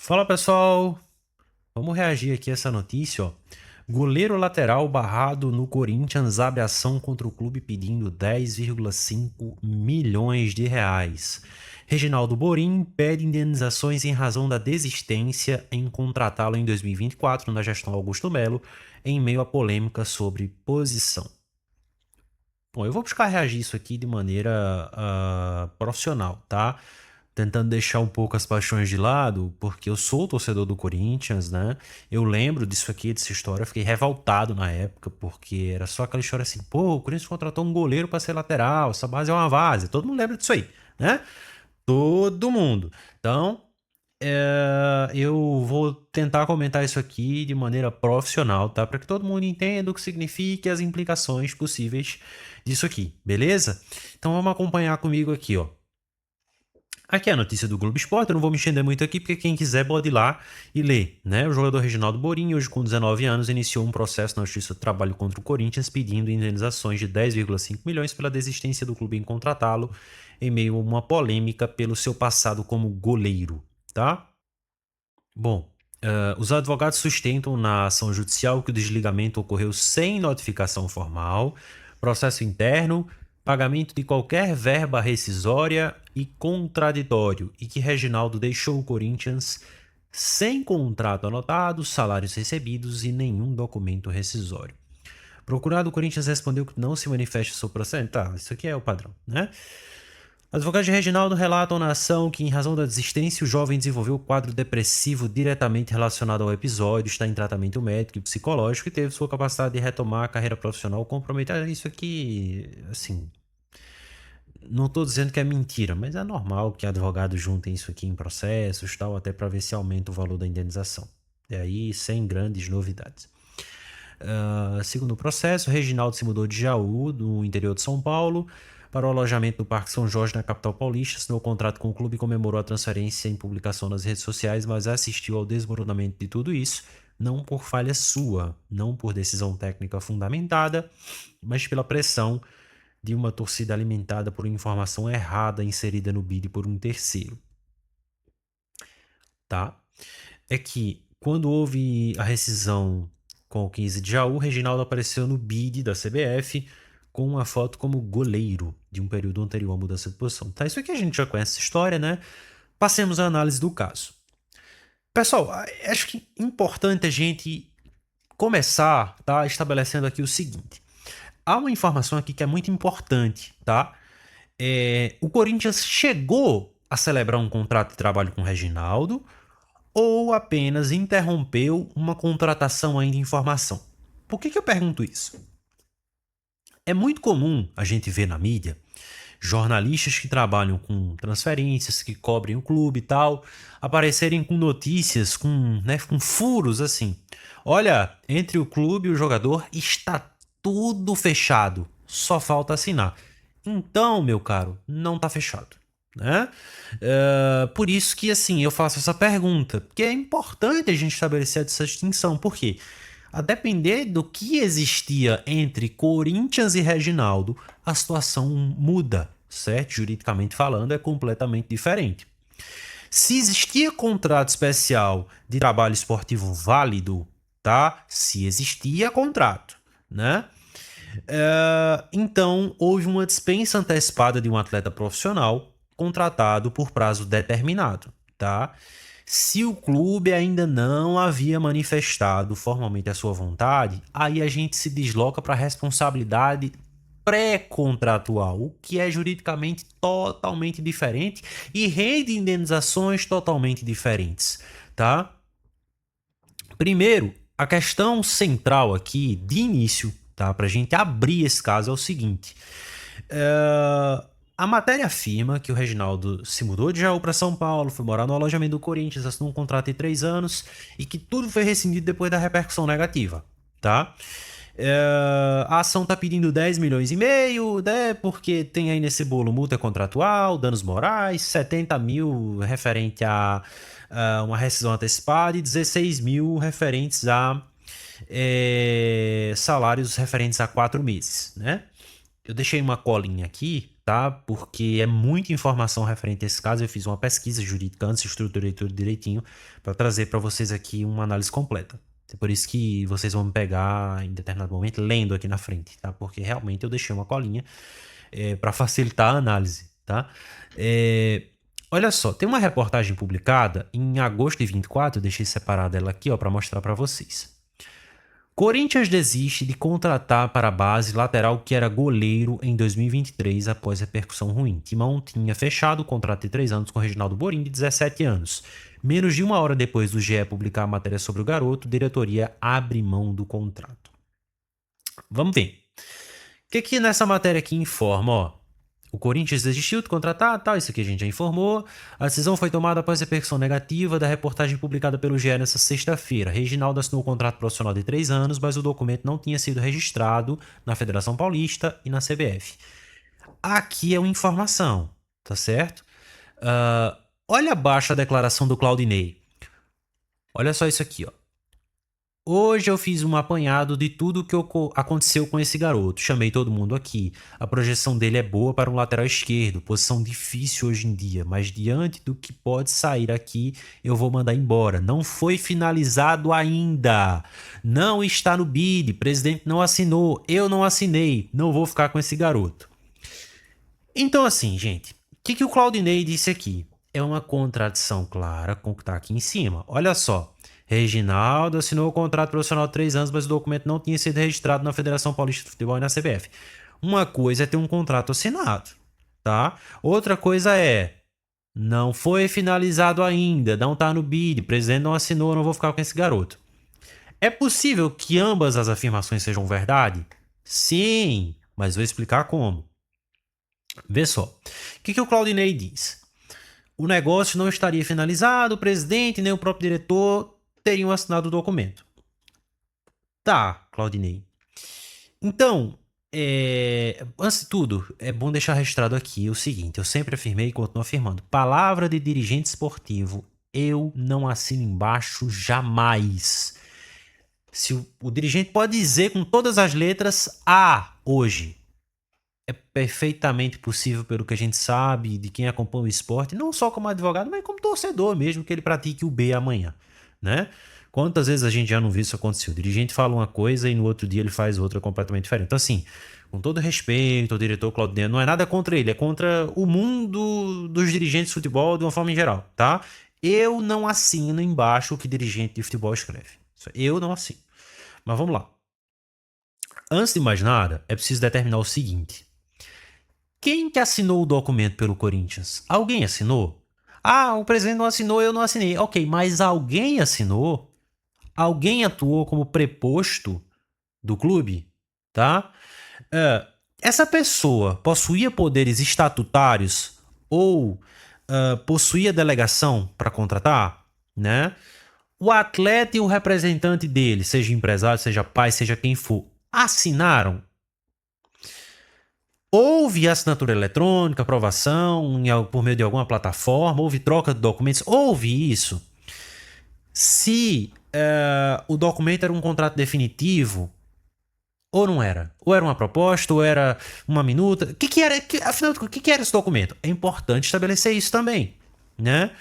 Fala pessoal, vamos reagir aqui a essa notícia, ó. Goleiro lateral barrado no Corinthians abre ação contra o clube pedindo 10,5 milhões de reais. Reginaldo Borim pede indenizações em razão da desistência em contratá-lo em 2024 na gestão Augusto Melo, em meio à polêmica sobre posição. Bom, eu vou buscar reagir isso aqui de maneira profissional, tá? Tentando deixar um pouco as paixões de lado, porque eu sou torcedor do Corinthians, né? Eu lembro disso aqui, dessa história, eu fiquei revoltado na época, porque era só aquela história assim, pô, o Corinthians contratou um goleiro para ser lateral, essa base é uma várzea, todo mundo lembra disso aí, né? Todo mundo. Então, eu vou tentar comentar isso aqui de maneira profissional, tá? Para que todo mundo entenda o que significa e as implicações possíveis disso aqui, beleza? Então vamos acompanhar comigo aqui, ó. Aqui é a notícia do Globo Esporte, eu não vou me estender muito aqui, porque quem quiser pode ir lá e ler, né? O jogador Reginaldo Borim, hoje com 19 anos, iniciou um processo na Justiça do Trabalho contra o Corinthians, pedindo indenizações de 10,5 milhões pela desistência do clube em contratá-lo, em meio a uma polêmica pelo seu passado como goleiro, tá? Bom, os advogados sustentam na ação judicial que o desligamento ocorreu sem notificação formal, processo interno, pagamento de qualquer verba rescisória e contraditório, e que Reginaldo deixou o Corinthians sem contrato anotado, salários recebidos e nenhum documento rescisório. Procurado, o Corinthians respondeu que não se manifesta sobre o processo. Tá, isso aqui é o padrão, né? Advogados de Reginaldo relatam na ação que, em razão da desistência, o jovem desenvolveu quadro depressivo diretamente relacionado ao episódio, está em tratamento médico e psicológico e teve sua capacidade de retomar a carreira profissional comprometida. Isso aqui, assim, não estou dizendo que é mentira, mas é normal que advogados juntem isso aqui em processos, tal, até para ver se aumenta o valor da indenização. E aí, sem grandes novidades. Segundo o processo, Reginaldo se mudou de Jaú, do interior de São Paulo, para o alojamento do Parque São Jorge, na capital paulista, assinou o contrato com o clube e comemorou a transferência em publicação nas redes sociais, mas assistiu ao desmoronamento de tudo isso, não por falha sua, não por decisão técnica fundamentada, mas pela pressão de uma torcida alimentada por informação errada inserida no bid por um terceiro, tá? É que quando houve a rescisão com o 15 de Jaú, Reginaldo apareceu no bid da CBF com uma foto como goleiro de um período anterior à mudança de posição. Tá, isso aqui a gente já conhece essa história, né? Passemos à análise do caso. Pessoal, acho que é importante a gente começar, tá, estabelecendo aqui o seguinte. Há uma informação aqui que é muito importante, tá? O Corinthians chegou a celebrar um contrato de trabalho com o Reginaldo ou apenas interrompeu uma contratação ainda em formação? Por que eu pergunto isso? É muito comum a gente ver na mídia jornalistas que trabalham com transferências, que cobrem o clube e tal, aparecerem com notícias, com furos assim. Olha, entre o clube e o jogador está tudo fechado, só falta assinar. Então, meu caro, não está fechado, né? Por isso que assim eu faço essa pergunta, porque é importante a gente estabelecer essa distinção, porque a depender do que existia entre Corinthians e Reginaldo, a situação muda, certo? Juridicamente falando, é completamente diferente. Se existia contrato especial de trabalho esportivo válido, tá? Se existia contrato, né? Então, houve uma dispensa antecipada de um atleta profissional contratado por prazo determinado, tá? Se o clube ainda não havia manifestado formalmente a sua vontade, aí a gente se desloca para a responsabilidade pré-contratual, o que é juridicamente totalmente diferente e rende indenizações totalmente diferentes, tá? Primeiro, a questão central aqui, de início, tá? Para a gente abrir esse caso é o seguinte. A matéria afirma que o Reginaldo se mudou de Jaú para São Paulo, foi morar no alojamento do Corinthians, assinou um contrato de 3 anos e que tudo foi rescindido depois da repercussão negativa, tá? A ação tá pedindo 10 milhões e meio, né? Porque tem aí nesse bolo multa contratual, danos morais, 70 mil referente a uma rescisão antecipada e 16 mil referentes a salários referentes a 4 meses, né? Eu deixei uma colinha aqui tá? Porque é muita informação referente a esse caso. Eu fiz uma pesquisa jurídica antes, estruturei tudo direitinho para trazer para vocês aqui uma análise completa. É por isso que vocês vão me pegar em determinado momento lendo aqui na frente, tá? Porque realmente eu deixei uma colinha para facilitar a análise, tá? Olha só, tem uma reportagem publicada em agosto de 24, eu deixei separada ela aqui, ó, para mostrar para vocês. Corinthians desiste de contratar para a base lateral que era goleiro em 2023 após repercussão ruim. Timão tinha fechado o contrato de 3 anos com Reginaldo Borim, de 17 anos. Menos de uma hora depois do GE publicar a matéria sobre o garoto, a diretoria abre mão do contrato. Vamos ver. O que nessa matéria aqui informa, ó? O Corinthians desistiu de contratar, tal, isso aqui a gente já informou. A decisão foi tomada após a repercussão negativa da reportagem publicada pelo GE nessa sexta-feira. Reginaldo assinou um contrato profissional de 3 anos, mas o documento não tinha sido registrado na Federação Paulista e na CBF. Aqui é uma informação, tá certo? Olha abaixo a declaração do Claudinei. Olha só isso aqui, ó. Hoje eu fiz um apanhado de tudo o que aconteceu com esse garoto. Chamei todo mundo aqui. A projeção dele é boa para um lateral esquerdo, posição difícil hoje em dia, mas diante do que pode sair aqui, eu vou mandar embora. Não foi finalizado ainda. Não está no bid. Presidente não assinou. Eu não assinei. Não vou ficar com esse garoto. Então, assim, gente, o que o Claudinei disse aqui? É uma contradição clara com o que está aqui em cima. Olha só. Reginaldo assinou o contrato profissional de 3 anos, mas o documento não tinha sido registrado na Federação Paulista de Futebol e na CBF. Uma coisa é ter um contrato assinado, tá? Outra coisa é, não foi finalizado ainda, não tá no bid, o presidente não assinou, não vou ficar com esse garoto. É possível que ambas as afirmações sejam verdade? Sim, mas vou explicar como. Vê só, o que o Claudinei diz? O negócio não estaria finalizado, o presidente nem o próprio diretor teriam assinado o documento. Tá, Claudinei. Então, antes de tudo, é bom deixar registrado aqui o seguinte, eu sempre afirmei e continuo afirmando, palavra de dirigente esportivo, eu não assino embaixo jamais. Se o dirigente pode dizer com todas as letras A hoje, é perfeitamente possível pelo que a gente sabe de quem acompanha o esporte, não só como advogado, mas como torcedor mesmo, que ele pratique o B amanhã, né? Quantas vezes a gente já não viu isso acontecer? O dirigente fala uma coisa e no outro dia ele faz outra completamente diferente. Então, assim, com todo respeito ao diretor Claudinei, não é nada contra ele, é contra o mundo dos dirigentes de futebol de uma forma em geral, tá? Eu não assino embaixo o que dirigente de futebol escreve. Eu não assino. Mas vamos lá. Antes de mais nada, é preciso determinar o seguinte. Quem que assinou o documento pelo Corinthians? Alguém assinou? Ah, o presidente não assinou, eu não assinei. Ok, mas alguém assinou? Alguém atuou como preposto do clube? Tá? Essa pessoa possuía poderes estatutários ou possuía delegação para contratar? Né? O atleta e o representante dele, seja empresário, seja pai, seja quem for, assinaram? Houve assinatura eletrônica, aprovação por meio de alguma plataforma, houve troca de documentos, houve isso. Se o documento era um contrato definitivo, ou não era? Ou era uma proposta, ou era uma minuta? Afinal, o que era esse documento? É importante estabelecer isso também, né?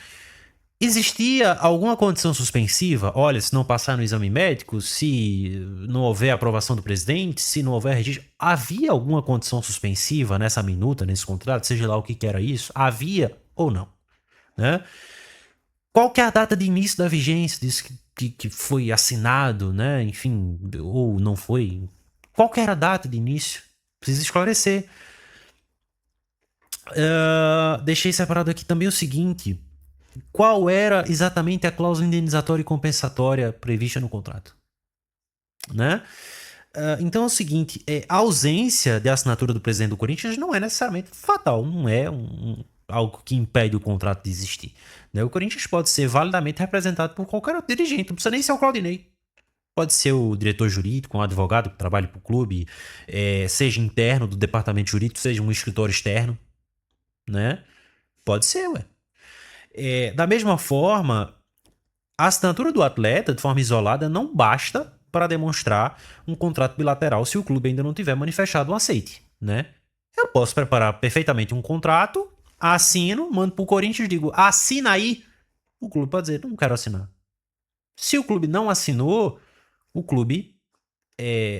Existia alguma condição suspensiva? Olha, se não passar no exame médico, se não houver aprovação do presidente, se não houver registro. Havia alguma condição suspensiva nessa minuta, nesse contrato, seja lá o que era isso? Havia ou não? Né? Qual que é a data de início da vigência disso que foi assinado, né? Enfim, ou não foi? Qual que era a data de início? Precisa esclarecer. Deixei separado aqui também o seguinte. Qual era exatamente a cláusula indenizatória e compensatória prevista no contrato? Né? Então é o seguinte, a ausência de assinatura do presidente do Corinthians não é necessariamente fatal, não é algo que impede o contrato de existir. Né? O Corinthians pode ser validamente representado por qualquer outro dirigente, não precisa nem ser o Claudinei. Pode ser o diretor jurídico, um advogado que trabalhe para o clube, seja interno do departamento jurídico, seja um escritório externo. Né? Pode ser, ué. Da mesma forma, a assinatura do atleta, de forma isolada, não basta para demonstrar um contrato bilateral se o clube ainda não tiver manifestado um aceite, né? Eu posso preparar perfeitamente um contrato, assino, mando pro Corinthians, digo, assina aí. O clube pode dizer, não quero assinar. Se o clube não assinou, o clube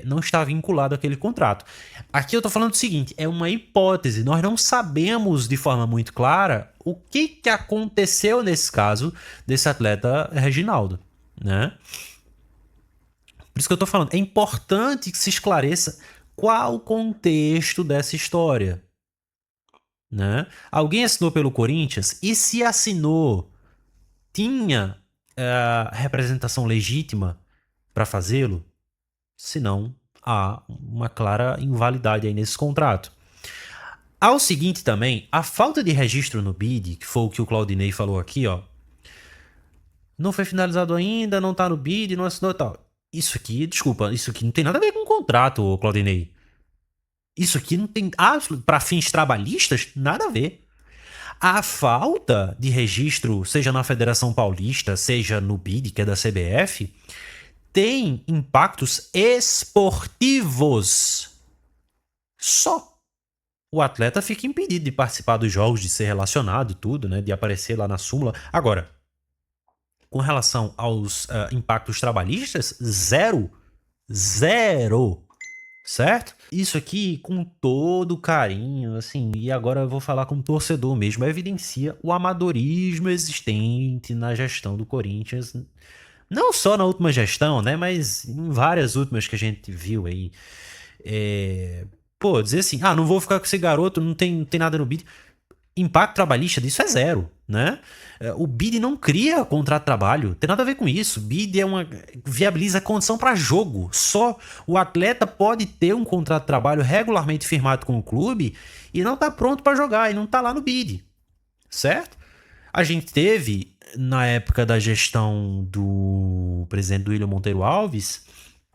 não está vinculado àquele contrato. Aqui eu tô falando o seguinte, é uma hipótese, nós não sabemos de forma muito clara o que aconteceu nesse caso desse atleta Reginaldo, né? Por isso que eu tô falando, é importante que se esclareça qual o contexto dessa história, né? Alguém assinou pelo Corinthians e se assinou, tinha representação legítima para fazê-lo? Se não, há uma clara invalidade aí nesse contrato. Ao seguinte também, a falta de registro no BID, que foi o que o Claudinei falou aqui, ó, não foi finalizado ainda, não tá no BID, não assinou e tal. Isso aqui, desculpa, isso aqui não tem nada a ver com o contrato, Claudinei. Isso aqui não tem, para fins trabalhistas, nada a ver. A falta de registro, seja na Federação Paulista, seja no BID, que é da CBF, tem impactos esportivos. Só. O atleta fica impedido de participar dos jogos, de ser relacionado e tudo, né? De aparecer lá na súmula. Agora, com relação aos impactos trabalhistas, zero. Zero. Certo? Isso aqui, com todo carinho, assim, e agora eu vou falar como torcedor mesmo, evidencia o amadorismo existente na gestão do Corinthians. Não só na última gestão, né? Mas em várias últimas que a gente viu aí. Pô, dizer assim, não vou ficar com esse garoto, não tem nada no BID. Impacto trabalhista disso é zero, né? O BID não cria contrato de trabalho, tem nada a ver com isso. BID viabiliza condição para jogo. Só o atleta pode ter um contrato de trabalho regularmente firmado com o clube e não tá pronto para jogar, e não tá lá no BID, certo? A gente teve, na época da gestão do presidente do William Monteiro Alves,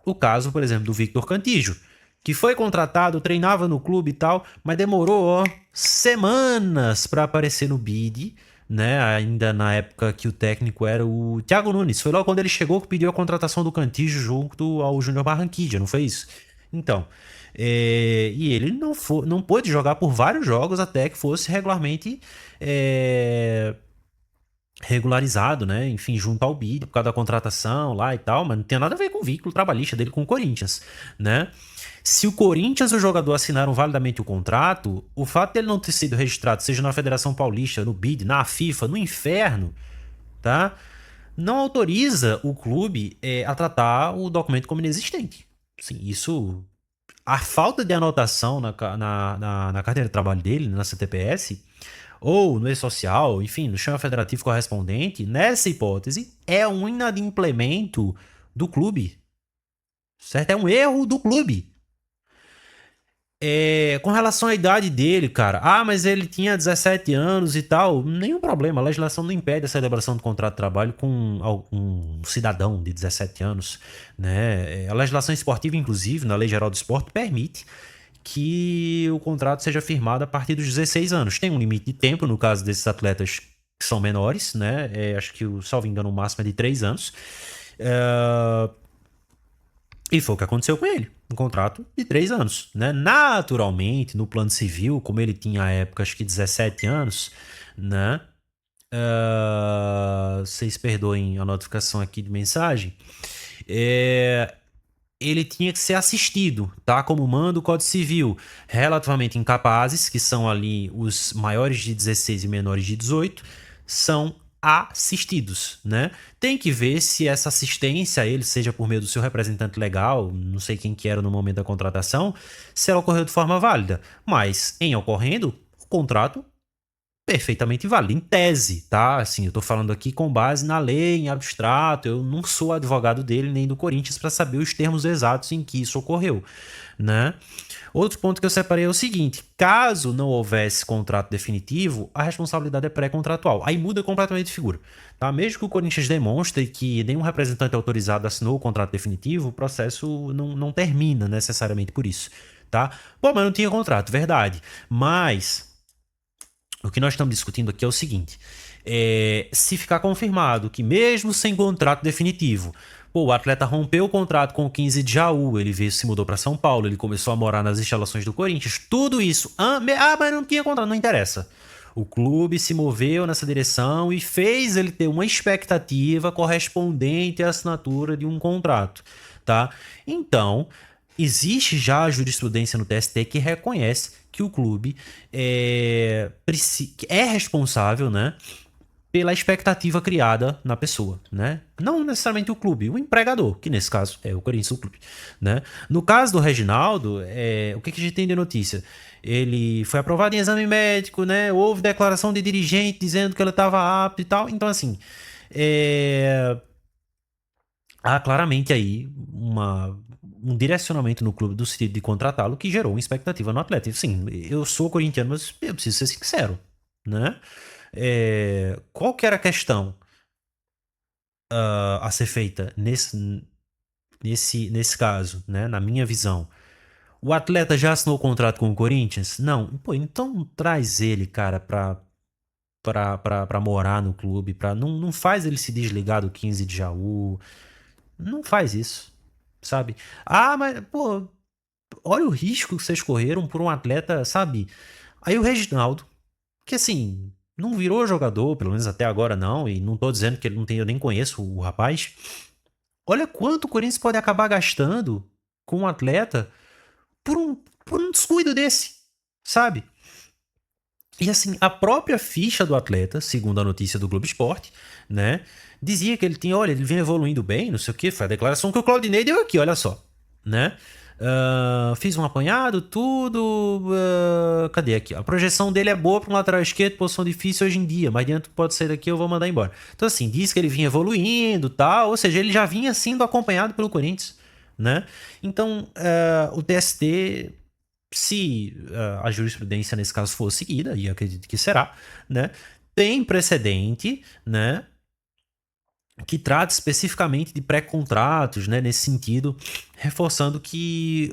o caso, por exemplo, do Victor Cantillo, que foi contratado, treinava no clube e tal, mas demorou semanas para aparecer no BID, né? Ainda na época que o técnico era o Thiago Nunes. Foi logo quando ele chegou que pediu a contratação do Cantillo junto ao Júnior Barranquilla, não foi isso? Então, e ele não pôde jogar por vários jogos até que fosse regularmente regularizado, né? Enfim, junto ao BID, por causa da contratação lá e tal, mas não tem nada a ver com o vínculo trabalhista dele com o Corinthians, né? Se o Corinthians e o jogador assinaram validamente o contrato, o fato dele não ter sido registrado, seja na Federação Paulista, no BID, na FIFA, no inferno, tá? Não autoriza o clube a tratar o documento como inexistente. Sim, isso. A falta de anotação na carteira de trabalho dele, na CTPS, ou no e-social, enfim, no chama federativo correspondente, nessa hipótese, é um inadimplemento do clube. Certo? É um erro do clube. Com relação à idade dele, cara, mas ele tinha 17 anos e tal, nenhum problema, a legislação não impede a celebração do contrato de trabalho com um cidadão de 17 anos, né? A legislação esportiva, inclusive, na Lei Geral do Esporte, permite que o contrato seja firmado a partir dos 16 anos. Tem um limite de tempo, no caso desses atletas que são menores, né? Acho que, salvo engano, o máximo é de 3 anos. E foi o que aconteceu com ele. Um contrato de 3 anos, né? Naturalmente, no plano civil, como ele tinha à época, acho que 17 anos, né? Vocês perdoem a notificação aqui de mensagem. Ele tinha que ser assistido, tá? Como manda o Código Civil. Relativamente incapazes, que são ali os maiores de 16 e menores de 18, são assistidos, né? Tem que ver se essa assistência a ele, seja por meio do seu representante legal, não sei quem que era no momento da contratação, se ela ocorreu de forma válida. Mas, em ocorrendo, o contrato perfeitamente válido, em tese, tá? Assim, eu tô falando aqui com base na lei, em abstrato, eu não sou advogado dele nem do Corinthians para saber os termos exatos em que isso ocorreu, né? Outro ponto que eu separei é o seguinte: caso não houvesse contrato definitivo, a responsabilidade é pré-contratual. Aí muda completamente de figura, tá? Mesmo que o Corinthians demonstre que nenhum representante autorizado assinou o contrato definitivo, o processo não termina necessariamente por isso, tá? Bom, mas não tinha contrato, verdade. Mas o que nós estamos discutindo aqui é o seguinte: se ficar confirmado que mesmo sem contrato definitivo, Pô, o atleta rompeu o contrato com o 15 de Jaú, ele veio, se mudou para São Paulo, ele começou a morar nas instalações do Corinthians. Tudo isso. Mas não tinha contrato, não interessa. O clube se moveu nessa direção e fez ele ter uma expectativa correspondente à assinatura de um contrato, tá? Então, existe já a jurisprudência no TST que reconhece que o clube é responsável, né, pela expectativa criada na pessoa, né? Não necessariamente o clube, o empregador, que nesse caso é o Corinthians, o clube, né? No caso do Reginaldo, o que a gente tem de notícia? Ele foi aprovado em exame médico, né? Houve declaração de dirigente dizendo que ele estava apto e tal. Então, assim, há claramente aí um direcionamento no clube do sentido de contratá-lo que gerou uma expectativa no atleta. E, sim, eu sou corintiano, mas eu preciso ser sincero, né? Qual que era a questão a ser feita nesse caso, né? Na minha visão? O atleta já assinou o contrato com o Corinthians? Não. Pô, então traz ele, cara, pra morar no clube. Não faz ele se desligar do 15 de Jaú. Não faz isso, sabe? Ah, mas, pô, olha o risco que vocês correram por um atleta, sabe? Aí o Reginaldo, que assim, não virou jogador, pelo menos até agora não, e não tô dizendo que ele não tem, eu nem conheço o rapaz. Olha quanto o Corinthians pode acabar gastando com um atleta por um descuido desse, sabe? E assim, a própria ficha do atleta, segundo a notícia do Globo Esporte, né, dizia que ele tinha, olha, ele vem evoluindo bem, não sei o que, foi a declaração que o Claudinei deu aqui, olha só, né? Fiz um apanhado, tudo. Cadê aqui? A projeção dele é boa para um lateral esquerdo, posição difícil hoje em dia, mas dentro pode sair daqui, eu vou mandar embora. Então, assim, diz que ele vinha evoluindo tal, ou seja, ele já vinha sendo acompanhado pelo Corinthians, né? Então, o TST, se a jurisprudência nesse caso for seguida, e acredito que será, né? Tem precedente, né? Que trata especificamente de pré-contratos, né? Nesse sentido, reforçando que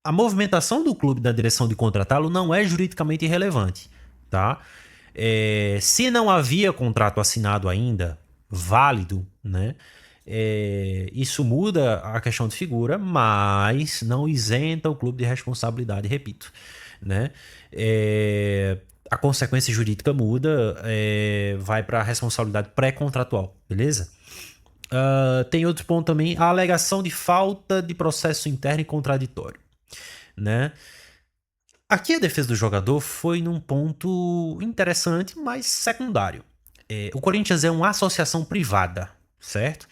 a movimentação do clube na direção de contratá-lo não é juridicamente irrelevante, tá? Se não havia contrato assinado ainda, válido, né? Isso muda a questão de figura, mas não isenta o clube de responsabilidade, repito, né? A consequência jurídica muda, vai para a responsabilidade pré-contratual, beleza? Tem outro ponto também, a alegação de falta de processo interno e contraditório, né? Aqui a defesa do jogador foi num ponto interessante, mas secundário. O Corinthians é uma associação privada, certo?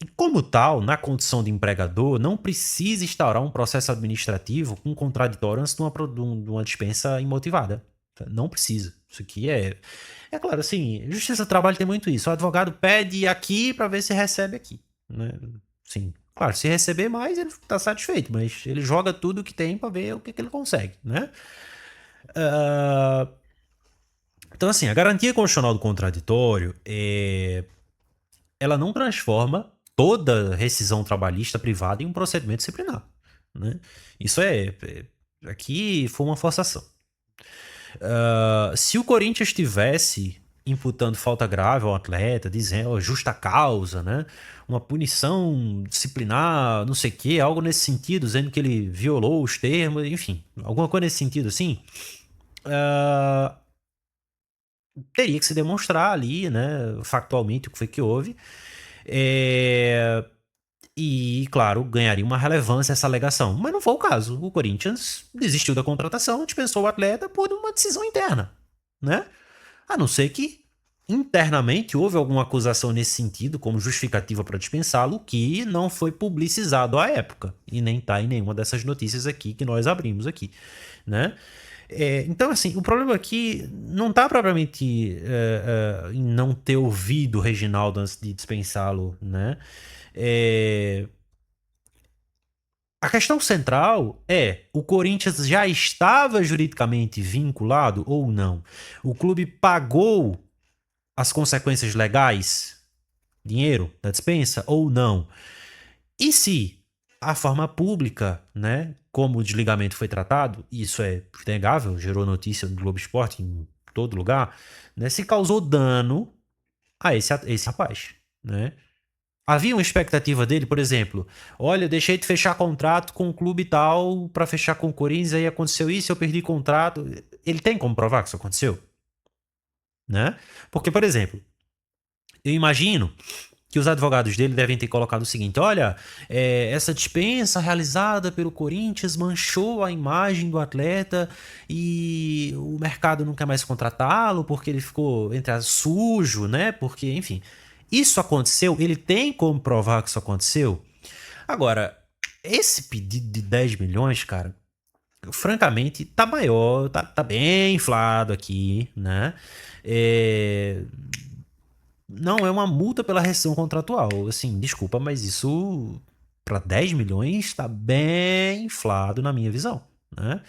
E como tal, na condição de empregador, não precisa instaurar um processo administrativo com contraditório antes de uma dispensa imotivada. Não precisa. Isso aqui é claro, assim, Justiça do Trabalho tem muito isso. O advogado pede aqui para ver se recebe aqui, né? Sim. Claro, se receber mais, ele tá satisfeito, mas ele joga tudo que tem para ver o que ele consegue, né? Então, assim, a garantia constitucional do contraditório, ela não transforma toda rescisão trabalhista privada em um procedimento disciplinar, né? Isso aqui foi uma forçação. Se o Corinthians estivesse imputando falta grave ao atleta, dizendo justa causa, né? Uma punição disciplinar, não sei o que, algo nesse sentido, dizendo que ele violou os termos, enfim, alguma coisa nesse sentido assim, teria que se demonstrar ali, né, factualmente o que foi que houve. E, claro, ganharia uma relevância essa alegação. Mas não foi o caso. O Corinthians desistiu da contratação, dispensou o atleta por uma decisão interna, né? A não ser que internamente houve alguma acusação nesse sentido, como justificativa para dispensá-lo, que não foi publicizado à época. E nem está em nenhuma dessas notícias aqui que nós abrimos aqui, né? Então, assim, o problema aqui não está propriamente em não ter ouvido o Reginaldo antes de dispensá-lo, né? A questão central o Corinthians já estava juridicamente vinculado ou não? O clube pagou as consequências legais, dinheiro da dispensa ou não? E se a forma pública, né, como o desligamento foi tratado, isso é inegável, gerou notícia no Globo Esporte em todo lugar, né, se causou dano a esse rapaz, né? Havia uma expectativa dele, por exemplo, olha, eu deixei de fechar contrato com o clube tal para fechar com o Corinthians, aí aconteceu isso, eu perdi contrato. Ele tem como provar que isso aconteceu? Né? Porque, por exemplo, eu imagino que os advogados dele devem ter colocado o seguinte: olha, essa dispensa realizada pelo Corinthians manchou a imagem do atleta e o mercado não quer mais contratá-lo porque ele ficou sujo, né? Porque, enfim, isso aconteceu, ele tem como provar que isso aconteceu. Agora, esse pedido de 10 milhões, cara, francamente, tá maior, tá bem inflado aqui, né? É, não é uma multa pela rescisão contratual. Assim, desculpa, mas isso para 10 milhões está bem inflado na minha visão, né?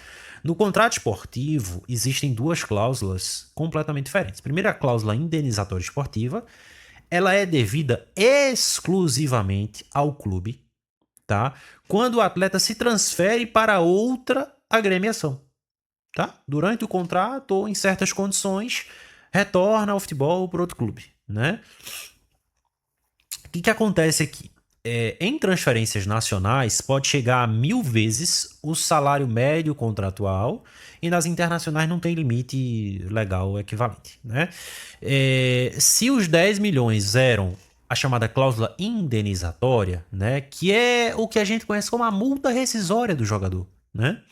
No contrato esportivo, existem duas cláusulas completamente diferentes. Primeiro, a cláusula indenizatória esportiva, ela é devida exclusivamente ao clube, tá? Quando o atleta se transfere para outra agremiação, tá? Durante o contrato ou em certas condições, retorna ao futebol por outro clube, né? O que acontece aqui? Em transferências nacionais, pode chegar a 1000 vezes o salário médio contratual e nas internacionais não tem limite legal equivalente. Né? Se os 10 milhões eram a chamada cláusula indenizatória, né, que é o que a gente conhece como a multa rescisória do jogador, né?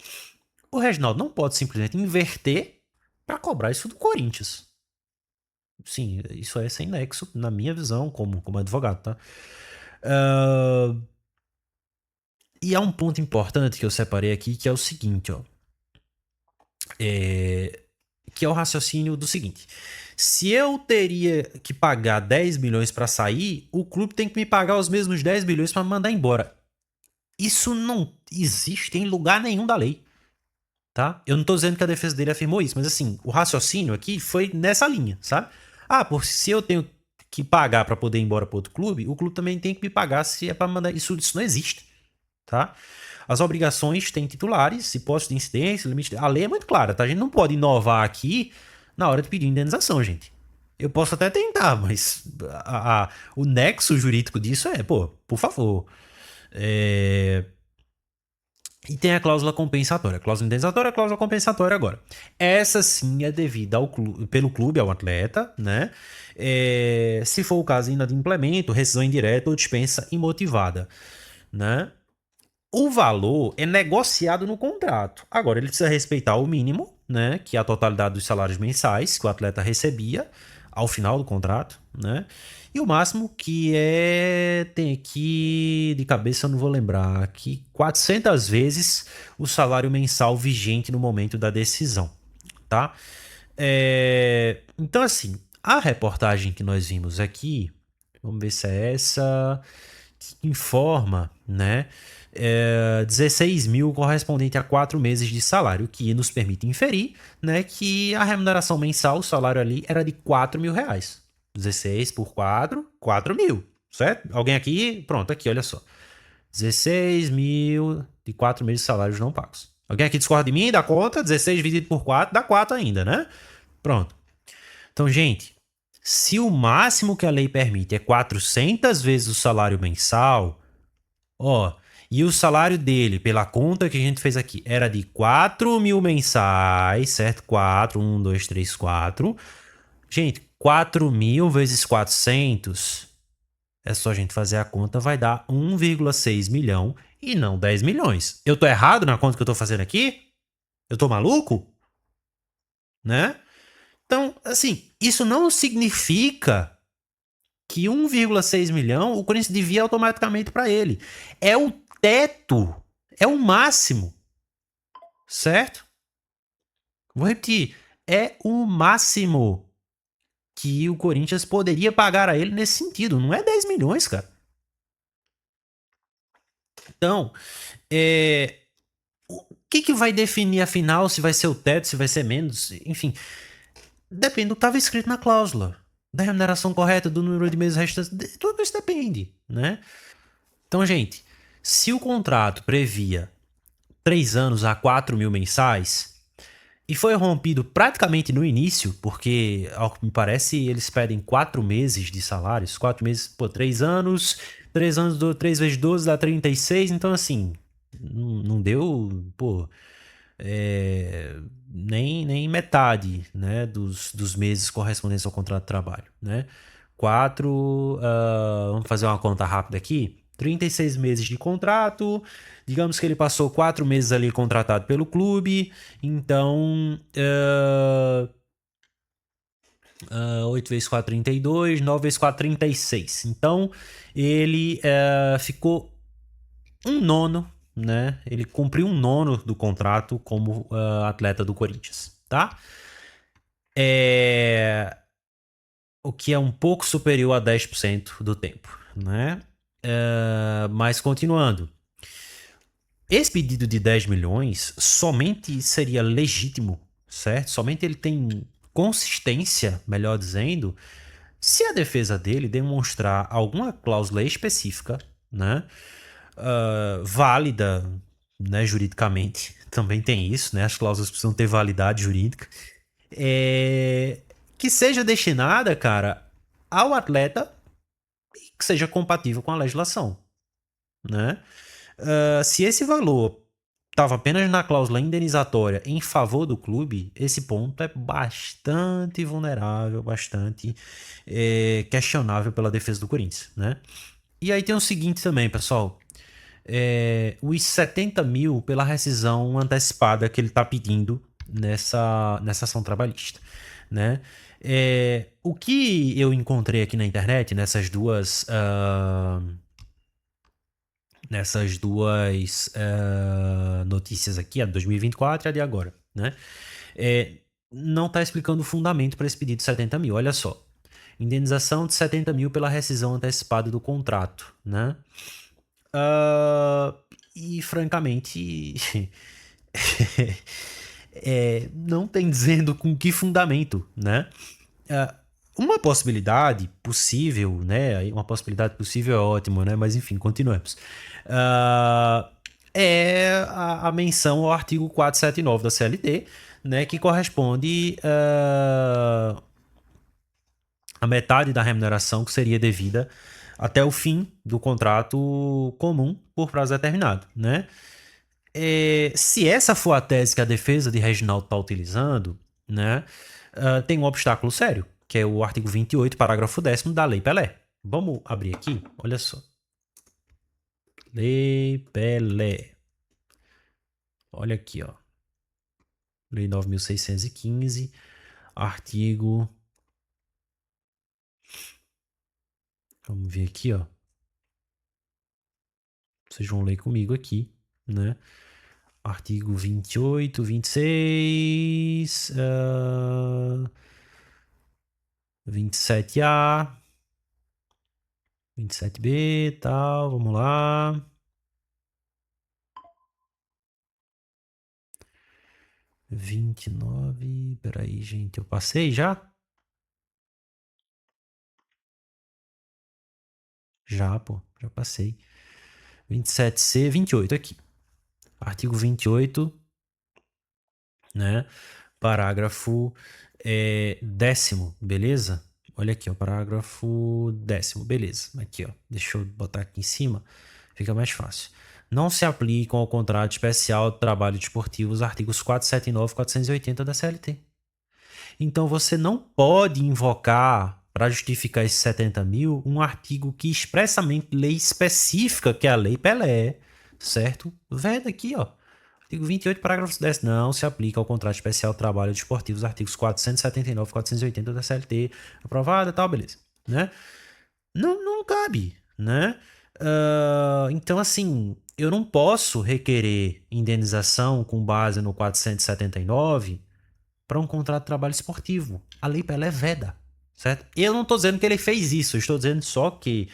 O Reginaldo não pode simplesmente inverter para cobrar isso do Corinthians. Sim, isso é sem nexo, na minha visão, como advogado, tá? Uh, e há um ponto importante que eu separei aqui, que é o seguinte, ó. Que é o raciocínio do seguinte. Se eu teria que pagar 10 milhões para sair, o clube tem que me pagar os mesmos 10 milhões para me mandar embora. Isso não existe em lugar nenhum da lei. Tá? Eu não tô dizendo que a defesa dele afirmou isso, mas assim, o raciocínio aqui foi nessa linha, sabe? Ah, por se eu tenho que pagar para poder ir embora para outro clube, o clube também tem que me pagar se é para mandar. Isso não existe, tá? As obrigações têm titulares, hipótese de incidência, limite. A lei é muito clara, tá? A gente não pode inovar aqui na hora de pedir indenização, gente. Eu posso até tentar, mas o nexo jurídico disso pô, por favor. E tem a cláusula compensatória. A cláusula indenizatória, a cláusula compensatória agora. Essa sim é devida pelo clube ao atleta, né? Se for o caso ainda de implemento, rescisão indireta ou dispensa imotivada, né? O valor é negociado no contrato. Agora, ele precisa respeitar o mínimo, né? Que é a totalidade dos salários mensais que o atleta recebia ao final do contrato, né? E o máximo que tem aqui, de cabeça eu não vou lembrar, que 400 vezes o salário mensal vigente no momento da decisão, tá? Então, assim, a reportagem que nós vimos aqui, vamos ver se é essa, que informa, né? 16 mil correspondente a 4 meses de salário, que nos permite inferir, né, que a remuneração mensal, o salário ali, era de 4 mil reais. 16 por 4, 4 mil, certo? Alguém aqui? Pronto, aqui, olha só. 16 mil de 4 meses de salários não pagos. Alguém aqui discorda de mim? Dá conta? 16 dividido por 4 dá 4 ainda, né? Pronto. Então, gente, se o máximo que a lei permite é 400 vezes o salário mensal, ó, e o salário dele, pela conta que a gente fez aqui, era de 4 mil mensais, certo? 4, 1, 2, 3, 4. Gente, 4 mil vezes 400, é só a gente fazer a conta, vai dar 1,6 milhão e não 10 milhões. Eu tô errado na conta que eu tô fazendo aqui? Eu tô maluco? Né? Então, assim, isso não significa que 1,6 milhão o Corinthians devia automaticamente para ele. É o teto, é o máximo, certo? Vou repetir, é o máximo que o Corinthians poderia pagar a ele nesse sentido. Não é 10 milhões, cara. Então, o que vai definir afinal se vai ser o teto, se vai ser menos, enfim, depende do que estava escrito na cláusula, da remuneração correta, do número de meses restantes, tudo isso depende, né? Então, gente, se o contrato previa 3 anos a 4 mil mensais, E foi rompido praticamente no início, porque, ao que me parece, eles pedem 4 meses de salários. 4 meses, pô, 3 anos. 3 anos, 3 vezes 12 dá 36. Então, assim, não deu, pô, nem metade, né, dos meses correspondentes ao contrato de trabalho, né? 4, vamos fazer uma conta rápida aqui. 36 meses de contrato. Digamos que ele passou 4 meses ali contratado pelo clube. Então, 8 vezes 4, 32. 9 vezes 4, 36. Então, ele ficou um nono, né? Ele cumpriu um nono do contrato como atleta do Corinthians, tá? O que é um pouco superior a 10% do tempo, né? Mas continuando. Esse pedido de 10 milhões somente seria legítimo, certo? Somente ele tem consistência, melhor dizendo, se a defesa dele demonstrar alguma cláusula específica, né? Válida, né, juridicamente. Também tem isso, né? As cláusulas precisam ter validade jurídica. É, que seja destinada, cara, ao atleta e que seja compatível com a legislação, né? Se esse valor estava apenas na cláusula indenizatória em favor do clube, esse ponto é bastante vulnerável, bastante questionável pela defesa do Corinthians, né? E aí tem o seguinte também, pessoal. Os 70 mil pela rescisão antecipada que ele está pedindo nessa ação trabalhista, né? O que eu encontrei aqui na internet, nessas duas notícias aqui, a de 2024 e a de agora, né? Não está explicando o fundamento para esse pedido de 70 mil. Olha só. Indenização de 70 mil pela rescisão antecipada do contrato, né? E francamente, não tem dizendo com que fundamento, né? Uma possibilidade possível, né? Uma possibilidade possível é ótimo, né? Mas enfim, continuemos. É a menção ao artigo 479 da CLT, né? Que corresponde a metade da remuneração que seria devida até o fim do contrato comum por prazo determinado, né? Se essa for a tese que a defesa de Reginaldo está utilizando, né, tem um obstáculo sério, que é o artigo 28, parágrafo 10º da Lei Pelé. Vamos abrir aqui? Olha só. Lei Pelé. Olha aqui, ó. Lei 9.615, artigo... Vamos ver aqui, ó. Vocês vão ler comigo aqui, né? Artigo 28, 26, 27A, 27B, tal, vamos lá. 29, peraí, gente, eu passei já? Já, pô, já passei. 27C, 28 aqui. Artigo 28, né? Parágrafo 10º, beleza? Olha aqui, ó, parágrafo 10º, beleza. Aqui, ó, deixa eu botar aqui em cima, fica mais fácil. Não se aplicam ao contrato especial de trabalho desportivo os artigos 479 e 480 da CLT. Então você não pode invocar, para justificar esses 70 mil, um artigo que expressamente lei específica, que é a Lei Pelé, certo? Veda aqui, ó. Artigo 28, parágrafo 10. Não se aplica ao contrato especial de trabalho desportivo os artigos 479 e 480 da CLT. Aprovada, tal, beleza. Né? Não cabe, né? Então, assim, eu não posso requerer indenização com base no 479 para um contrato de trabalho esportivo. A Lei Pelé veda, certo? Eu não estou dizendo que ele fez isso, eu estou dizendo só que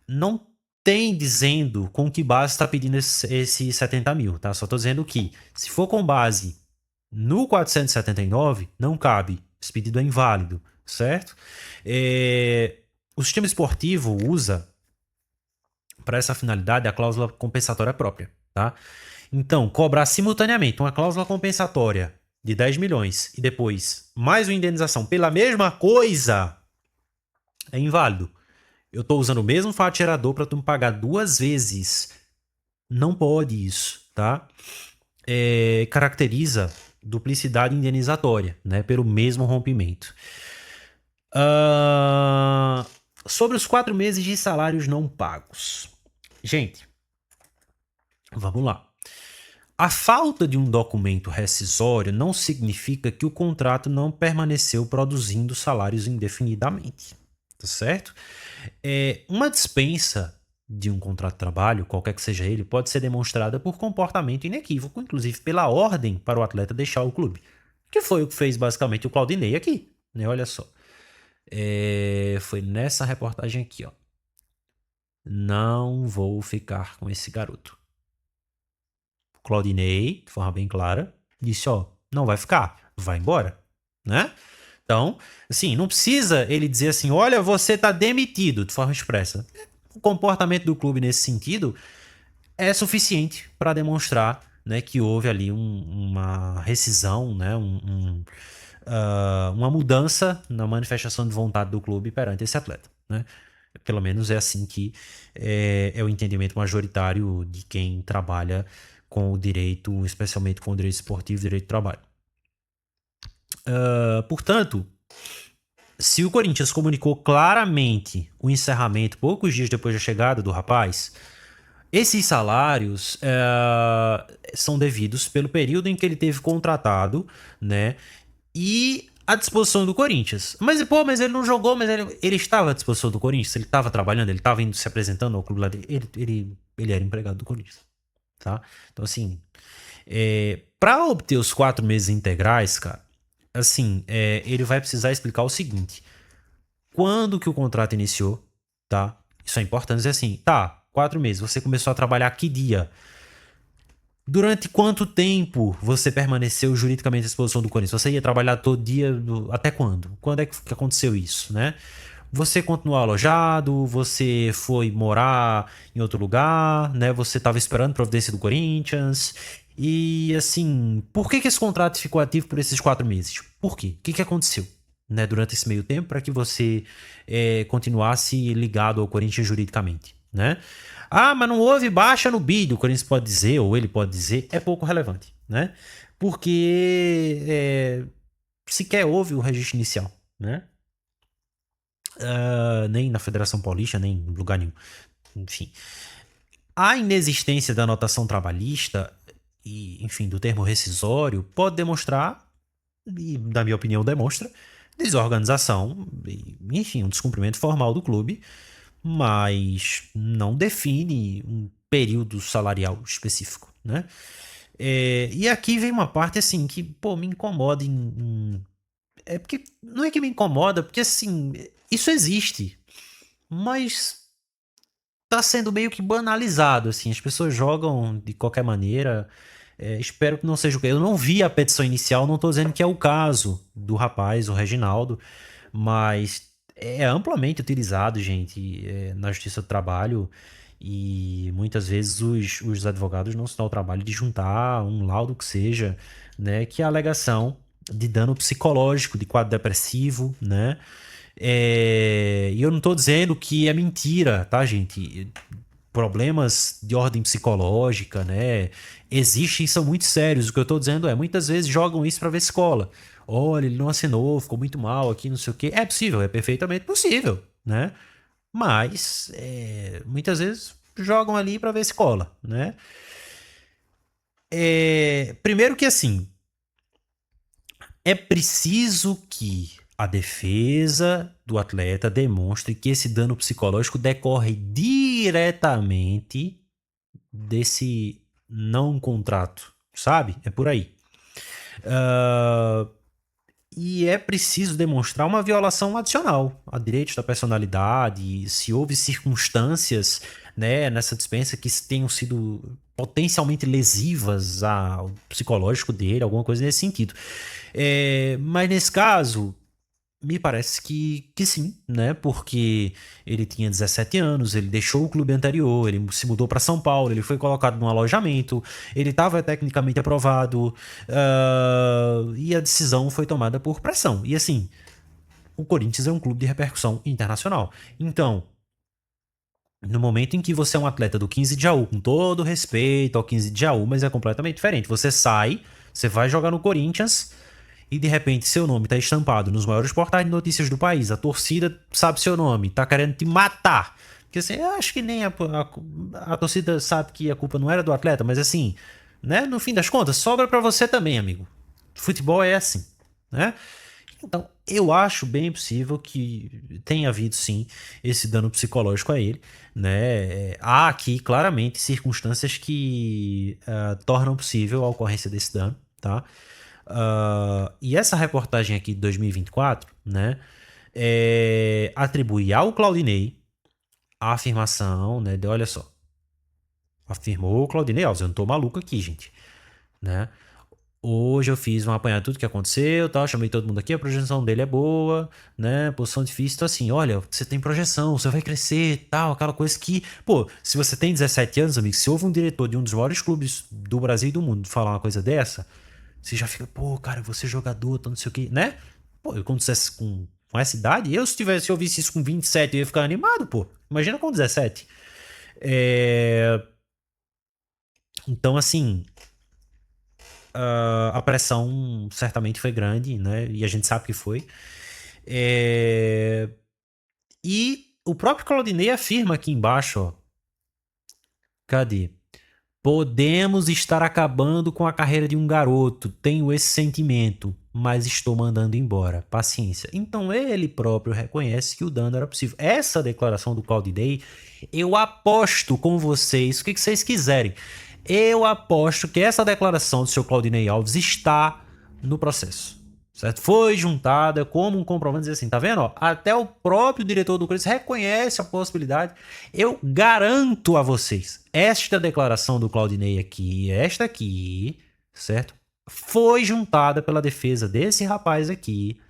não tem dizendo com que base está pedindo esse 70 mil, tá? Só estou dizendo que, se for com base no 479, não cabe. Esse pedido é inválido, certo? O sistema esportivo usa, para essa finalidade, a cláusula compensatória própria, tá? Então, cobrar simultaneamente uma cláusula compensatória de 10 milhões e depois mais uma indenização pela mesma coisa, é inválido. Eu tô usando o mesmo fato gerador para tu me pagar 2 vezes. Não pode isso, tá? Caracteriza duplicidade indenizatória, né? Pelo mesmo rompimento. Sobre os 4 meses de salários não pagos. Gente, vamos lá. A falta de um documento rescisório não significa que o contrato não permaneceu produzindo salários indefinidamente, tá certo? Uma dispensa de um contrato de trabalho, qualquer que seja ele, pode ser demonstrada por comportamento inequívoco, inclusive pela ordem para o atleta deixar o clube, que foi o que fez basicamente o Claudinei aqui, né? Olha só. Foi nessa reportagem aqui, ó. Não vou ficar com esse garoto. Claudinei, de forma bem clara, disse, ó, não vai ficar, vai embora, né? Então, assim, não precisa ele dizer assim, olha, você tá demitido, de forma expressa. O comportamento do clube nesse sentido é suficiente para demonstrar, né, que houve ali uma rescisão, né, uma mudança na manifestação de vontade do clube perante esse atleta, né? Pelo menos é assim que é o entendimento majoritário de quem trabalha com o direito, especialmente com o direito esportivo e direito do trabalho. Portanto, se o Corinthians comunicou claramente o encerramento poucos dias depois da chegada do rapaz, esses salários são devidos pelo período em que ele teve contratado, né? E à disposição do Corinthians. Mas ele não jogou, mas ele estava à disposição do Corinthians, ele estava trabalhando, ele estava indo se apresentando ao clube lá dele, ele era empregado do Corinthians, tá? Então, assim, para obter os 4 meses integrais, cara, assim, ele vai precisar explicar o seguinte: quando que o contrato iniciou, tá? Isso é importante dizer assim, tá, 4 meses, você começou a trabalhar que dia? Durante quanto tempo você permaneceu juridicamente à disposição do Corinthians? Você ia trabalhar todo dia? Até quando? Quando é que aconteceu isso, né? Você continuou alojado? Você foi morar em outro lugar, né? Você estava esperando providência do Corinthians? E assim, por que esse contrato ficou ativo por esses 4 meses? Por quê? O que aconteceu, né, durante esse meio tempo para que você continuasse ligado ao Corinthians juridicamente, né? Ah, mas não houve baixa no bid, o Corinthians pode dizer, ou ele pode dizer, é pouco relevante, né? Porque sequer houve o registro inicial, né? Nem na Federação Paulista, nem em lugar nenhum. Enfim. A inexistência da anotação trabalhista e, enfim, do termo rescisório pode demonstrar, e na minha opinião demonstra, desorganização, enfim, um descumprimento formal do clube, mas não define um período salarial específico, né? E aqui vem uma parte assim que, pô, me incomoda é porque não é que me incomoda, porque assim, isso existe, mas tá sendo meio que banalizado, assim, as pessoas jogam de qualquer maneira. Espero que não seja o caso. Eu não vi a petição inicial, não tô dizendo que é o caso do rapaz, o Reginaldo, mas é amplamente utilizado, gente, na Justiça do Trabalho. E muitas vezes os advogados não se dão o trabalho de juntar um laudo que seja, né, que é a alegação de dano psicológico, de quadro depressivo, né? E eu não tô dizendo que é mentira, tá, gente? Problemas de ordem psicológica, né? Existem e são muito sérios. O que eu tô dizendo é, muitas vezes jogam isso pra ver se cola. Olha, ele não assinou, ficou muito mal aqui, não sei o quê. É possível, é perfeitamente possível, né? Mas, muitas vezes jogam ali pra ver se cola, né? Primeiro que assim, é preciso que a defesa do atleta demonstre que esse dano psicológico decorre diretamente desse não contrato, sabe? É por aí. E é preciso demonstrar uma violação adicional a direitos da personalidade, se houve circunstâncias, né, nessa dispensa que tenham sido potencialmente lesivas ao psicológico dele, alguma coisa nesse sentido. Mas nesse caso, Me parece que sim, né? Porque ele tinha 17 anos, ele deixou o clube anterior, ele se mudou para São Paulo, ele foi colocado num alojamento, ele estava tecnicamente aprovado, e a decisão foi tomada por pressão. E assim, o Corinthians é um clube de repercussão internacional. Então, no momento em que você é um atleta do 15 de Jaú, com todo respeito ao 15 de Jaú, mas é completamente diferente. Você sai, você vai jogar no Corinthians e de repente seu nome tá estampado nos maiores portais de notícias do país. A torcida sabe seu nome, tá querendo te matar. Porque assim, eu acho que nem a torcida sabe que a culpa não era do atleta, mas assim, né? No fim das contas, sobra pra você também, amigo. Futebol é assim, né? Então, eu acho bem possível que tenha havido sim esse dano psicológico a ele, né? Há aqui claramente circunstâncias que tornam possível a ocorrência desse dano, tá? E essa reportagem aqui de 2024, né, atribui ao Claudinei a afirmação, né, de olha só, afirmou o Claudinei Alves, eu não tô maluco aqui, gente, né? Hoje eu fiz um apanhado de tudo que aconteceu, tal, chamei todo mundo aqui, a projeção dele é boa, né? Posição difícil, então assim, olha, você tem projeção, você vai crescer, tal, aquela coisa que, pô, se você tem 17 anos, amigo, se houve um diretor de um dos maiores clubes do Brasil e do mundo falar uma coisa dessa, você já fica, pô, cara, você jogador, não sei o que, né? Pô, eu quando tivesse com essa idade, se eu ouvisse isso com 27, eu ia ficar animado, pô. Imagina com 17. É... Então, assim, a pressão certamente foi grande, né? E a gente sabe que foi. É... E o próprio Claudinei afirma aqui embaixo, ó. Cadê? Podemos estar acabando com a carreira de um garoto. Tenho esse sentimento, mas estou mandando embora. Paciência. Então ele próprio reconhece que o dano era possível. Essa declaração do Claudinei, eu aposto com vocês, o que vocês quiserem. Eu aposto que essa declaração do seu Claudinei Alves está no processo. Certo? Foi juntada como um comprovante, dizer assim, tá vendo? Ó, até o próprio diretor do Corinthians reconhece a possibilidade. Eu garanto a vocês, esta declaração do Claudinei aqui, esta aqui, certo? Foi juntada pela defesa desse rapaz aqui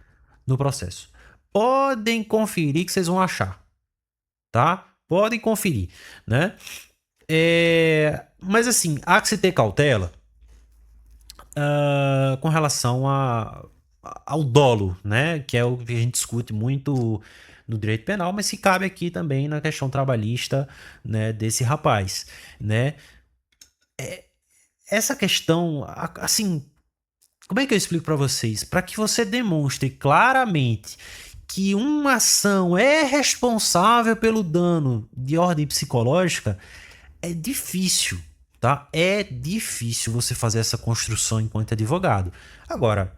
no processo. Podem conferir que vocês vão achar, tá? Podem conferir, né? Mas assim, há que se ter cautela com relação ao dolo, né? Que é o que a gente discute muito no direito penal, mas que cabe aqui também na questão trabalhista, né, desse rapaz, né? Essa questão, assim, como é que eu explico para vocês? Para que você demonstre claramente que uma ação é responsável pelo dano de ordem psicológica, é difícil, tá? É difícil você fazer essa construção enquanto advogado. Agora,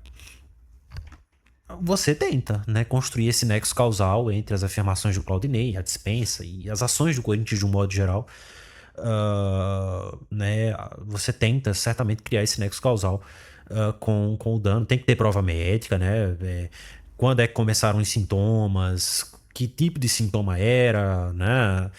você tenta, né, construir esse nexo causal entre as afirmações do Claudinei, a dispensa e as ações do Corinthians de um modo geral. Né, você tenta certamente criar esse nexo causal com o dano. Tem que ter prova médica, né? Quando é que começaram os sintomas, que tipo de sintoma era, né?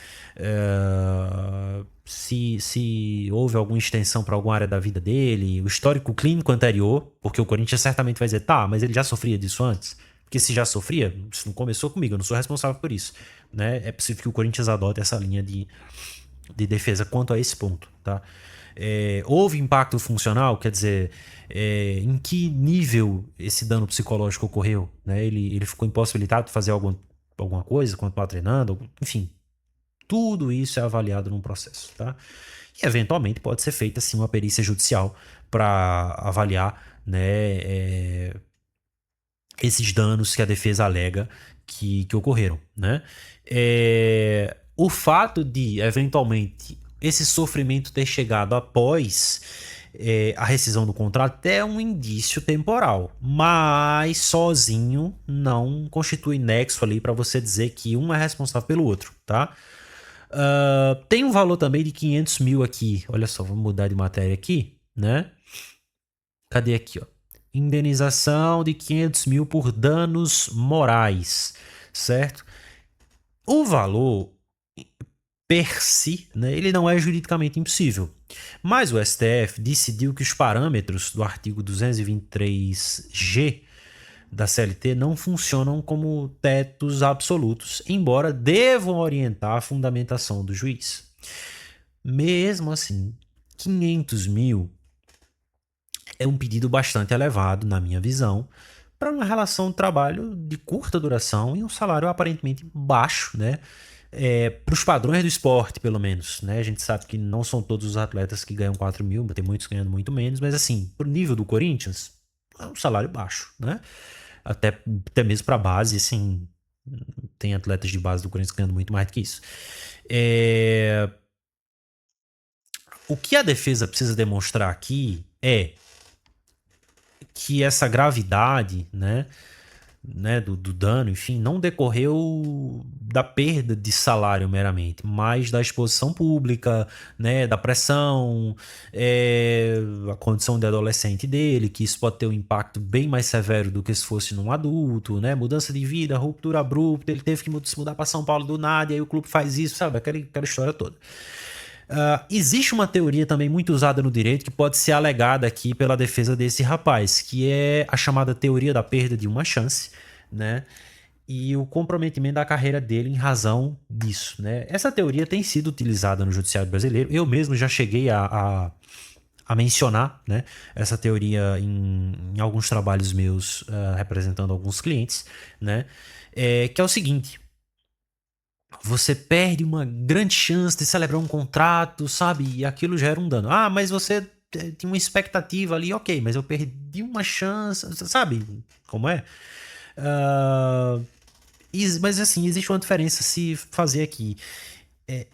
Se houve alguma extensão para alguma área da vida dele, o histórico clínico anterior, porque o Corinthians certamente vai dizer, tá, mas ele já sofria disso antes. Porque se já sofria, isso não começou comigo, eu não sou responsável por isso. Né? É possível que o Corinthians adote essa linha de defesa quanto a esse ponto, tá? Houve impacto funcional, quer dizer, em que nível esse dano psicológico ocorreu, né? Ele ficou impossibilitado de fazer alguma coisa quando estava treinando, enfim, tudo isso é avaliado num processo, tá? E eventualmente pode ser feita sim uma perícia judicial para avaliar, né, esses danos que a defesa alega que ocorreram, né? O fato de, eventualmente, esse sofrimento ter chegado após a rescisão do contrato é um indício temporal, mas sozinho não constitui nexo ali para você dizer que um é responsável pelo outro, tá? Tem um valor também de 500 mil aqui. Olha só, vamos mudar de matéria aqui, né? Cadê aqui, ó? Indenização de 500 mil por danos morais, certo? O valor per si, né, ele não é juridicamente impossível. Mas o STF decidiu que os parâmetros do artigo 223G da CLT não funcionam como tetos absolutos, embora devam orientar a fundamentação do juiz. Mesmo assim, 500 mil é um pedido bastante elevado, na minha visão, para uma relação de trabalho de curta duração e um salário aparentemente baixo, né? Para os padrões do esporte, pelo menos, né? A gente sabe que não são todos os atletas que ganham 4 mil, tem muitos ganhando muito menos, mas assim, pro nível do Corinthians, é um salário baixo, né? Até mesmo para base, assim, tem atletas de base do Corinthians ganhando muito mais do que isso. O que a defesa precisa demonstrar aqui é que essa gravidade, né, do dano, enfim, não decorreu da perda de salário meramente, mas da exposição pública, né, da pressão, a condição de adolescente dele, que isso pode ter um impacto bem mais severo do que se fosse num adulto, né, mudança de vida, ruptura abrupta, ele teve que se mudar para São Paulo do nada, e aí o clube faz isso, sabe, aquela história toda. Existe uma teoria também muito usada no direito que pode ser alegada aqui pela defesa desse rapaz, que é a chamada teoria da perda de uma chance, né? E o comprometimento da carreira dele em razão disso, né? Essa teoria tem sido utilizada no judiciário brasileiro. Eu mesmo já cheguei a mencionar, né, essa teoria em alguns trabalhos meus, representando alguns clientes, né? Que é o seguinte: você perde uma grande chance de celebrar um contrato, sabe? E aquilo gera um dano. Ah, mas você tinha uma expectativa ali, ok, mas eu perdi uma chance, sabe como é? Uh, mas assim, existe uma diferença a se fazer aqui.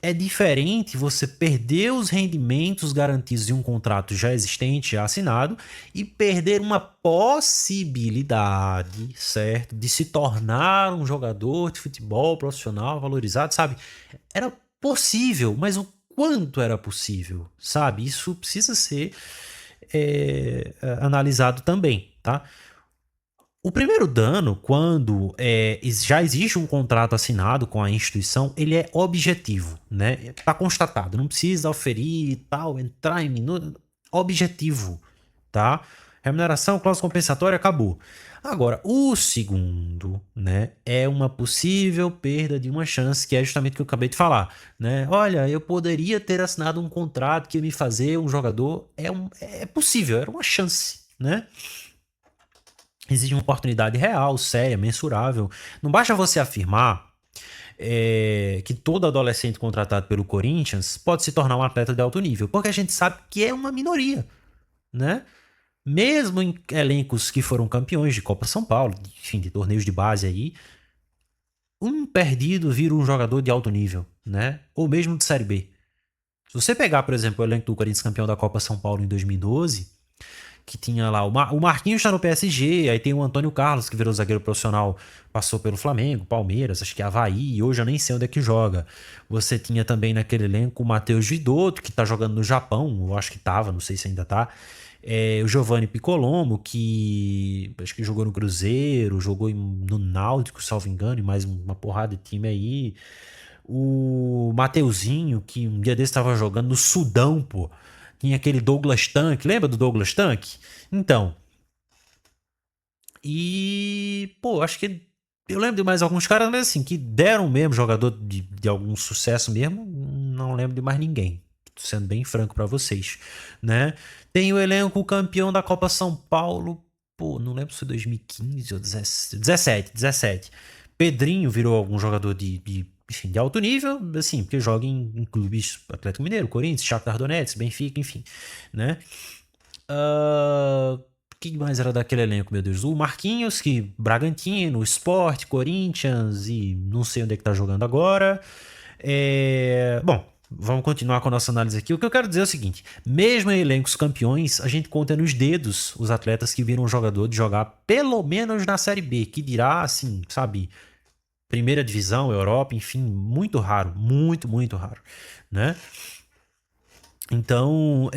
É diferente você perder os rendimentos garantidos de um contrato já existente, já assinado, e perder uma possibilidade, certo, de se tornar um jogador de futebol profissional valorizado, sabe? Era possível, mas o quanto era possível, sabe? Isso precisa ser analisado também, tá? O primeiro dano, quando já existe um contrato assinado com a instituição, ele é objetivo, né? Está constatado, não precisa oferir e tal, entrar em minuto. Objetivo, tá? Remuneração, cláusula compensatória, acabou. Agora, o segundo, né, é uma possível perda de uma chance, que é justamente o que eu acabei de falar, né? Olha, eu poderia ter assinado um contrato que ia me fazer um jogador. É possível, era uma chance, né? Existe uma oportunidade real, séria, mensurável. Não basta você afirmar que todo adolescente contratado pelo Corinthians pode se tornar um atleta de alto nível, porque a gente sabe que é uma minoria, né? Mesmo em elencos que foram campeões de Copa São Paulo, enfim, de torneios de base aí, um perdido vira um jogador de alto nível, né? Ou mesmo de Série B. Se você pegar, por exemplo, o elenco do Corinthians campeão da Copa São Paulo em 2012, que tinha lá o Marquinhos está no PSG, aí tem o Antônio Carlos, que virou zagueiro profissional, passou pelo Flamengo, Palmeiras, acho que Avaí, e hoje eu nem sei onde é que joga. Você tinha também naquele elenco o Matheus Vidotto, que tá jogando no Japão, eu acho que tava, não sei se ainda tá. O Giovanni Piccolombo, que acho que jogou no Cruzeiro, jogou no Náutico, salvo engano, e mais uma porrada de time aí. O Mateuzinho, que um dia desse estava jogando no Sudão, pô. Tinha aquele Douglas Tank, lembra do Douglas Tank? Então. Pô, acho que. Eu lembro de mais alguns caras, mas assim, que deram mesmo jogador de algum sucesso mesmo, não lembro de mais ninguém. Sendo bem franco pra vocês, né? Tem o elenco campeão da Copa São Paulo, pô, não lembro se foi 2015 ou 17. Pedrinho virou algum jogador enfim, de alto nível, assim, porque joga em clubes Atlético Mineiro, Corinthians, Shakhtar Donetsk, Benfica, enfim, né? Quem mais era daquele elenco, meu Deus? O Marquinhos, que Bragantino, Sport, Corinthians e não sei onde é que tá jogando agora. Bom, vamos continuar com a nossa análise aqui. O que eu quero dizer é o seguinte: mesmo em elencos campeões, a gente conta nos dedos os atletas que viram um jogador de jogar pelo menos na Série B, que dirá, assim, sabe, primeira divisão, Europa, enfim, muito raro, muito, muito raro, né? Então,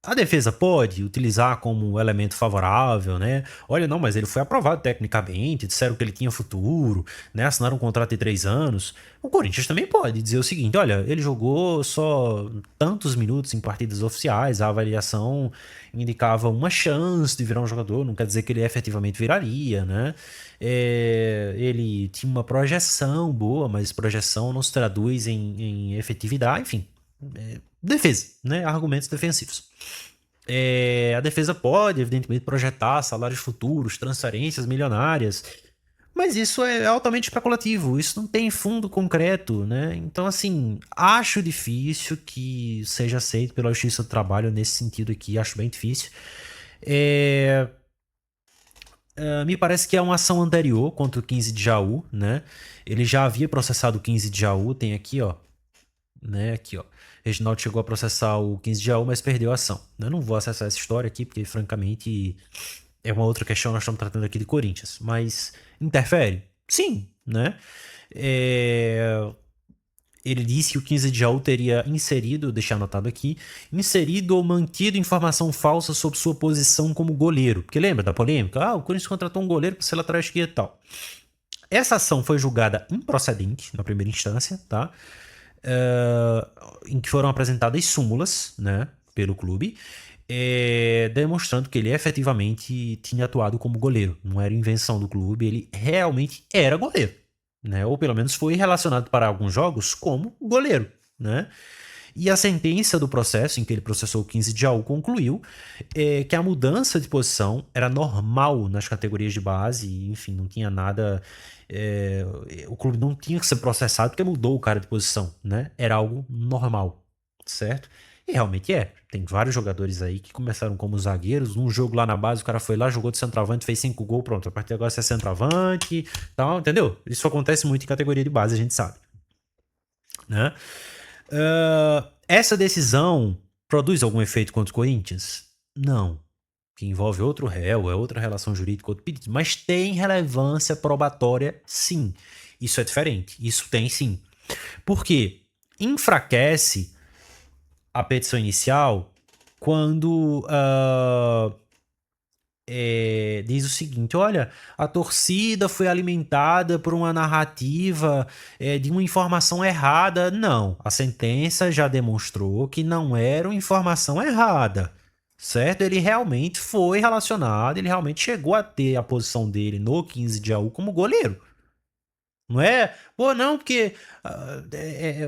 A defesa pode utilizar como elemento favorável, né? Olha, não, mas ele foi aprovado tecnicamente, disseram que ele tinha futuro, né? Assinaram um contrato de 3 anos. O Corinthians também pode dizer o seguinte: olha, ele jogou só tantos minutos em partidas oficiais, a avaliação indicava uma chance de virar um jogador, não quer dizer que ele efetivamente viraria, né? Ele tinha uma projeção boa, mas projeção não se traduz em efetividade, enfim. Defesa, né? Argumentos defensivos. A defesa pode, evidentemente, projetar salários futuros, transferências milionárias, mas isso é altamente especulativo, isso não tem fundo concreto, né? Então, assim, acho difícil que seja aceito pela Justiça do Trabalho nesse sentido aqui, acho bem difícil. Me parece que é uma ação anterior contra o 15 de Jaú, né? Ele já havia processado o 15 de Jaú, tem aqui, ó, né? Aqui, ó. Reginaldo chegou a processar o 15 de Jaú, mas perdeu a ação. Eu não vou acessar essa história aqui, porque, francamente, é uma outra questão. Nós estamos tratando aqui de Corinthians. Mas interfere? Sim, né? Ele disse que o 15 de Jaú teria inserido, deixar anotado aqui, inserido ou mantido informação falsa sobre sua posição como goleiro. Porque lembra da polêmica? O Corinthians contratou um goleiro para ser lateral esquerdo e tal. Essa ação foi julgada improcedente na primeira instância, tá? Em que foram apresentadas súmulas, né, pelo clube, demonstrando que ele efetivamente tinha atuado como goleiro. Não era invenção do clube, ele realmente era goleiro, né? Ou pelo menos foi relacionado para alguns jogos como goleiro, né? E a sentença do processo, em que ele processou o 15 de Jaú, concluiu que a mudança de posição era normal nas categorias de base, enfim, não tinha nada. O clube não tinha que ser processado porque mudou o cara de posição, né? Era algo normal, certo? E realmente é. Tem vários jogadores aí que começaram como zagueiros. Num jogo lá na base, o cara foi lá, jogou de centroavante, fez 5 gols, pronto. A partir de agora você é centroavante, tal, entendeu? Isso acontece muito em categoria de base, a gente sabe, né? Essa decisão produz algum efeito contra o Corinthians? Não. Que envolve outro réu, é outra relação jurídica, outro pedido. Mas tem relevância probatória, sim. Isso é diferente. Isso tem, sim. Por quê? Enfraquece a petição inicial quando diz o seguinte: olha, a torcida foi alimentada por uma narrativa de uma informação errada. Não, a sentença já demonstrou que não era uma informação errada, certo? Ele realmente foi relacionado, ele realmente chegou a ter a posição dele no 15 de Jaú como goleiro. Não é? Pô, não, porque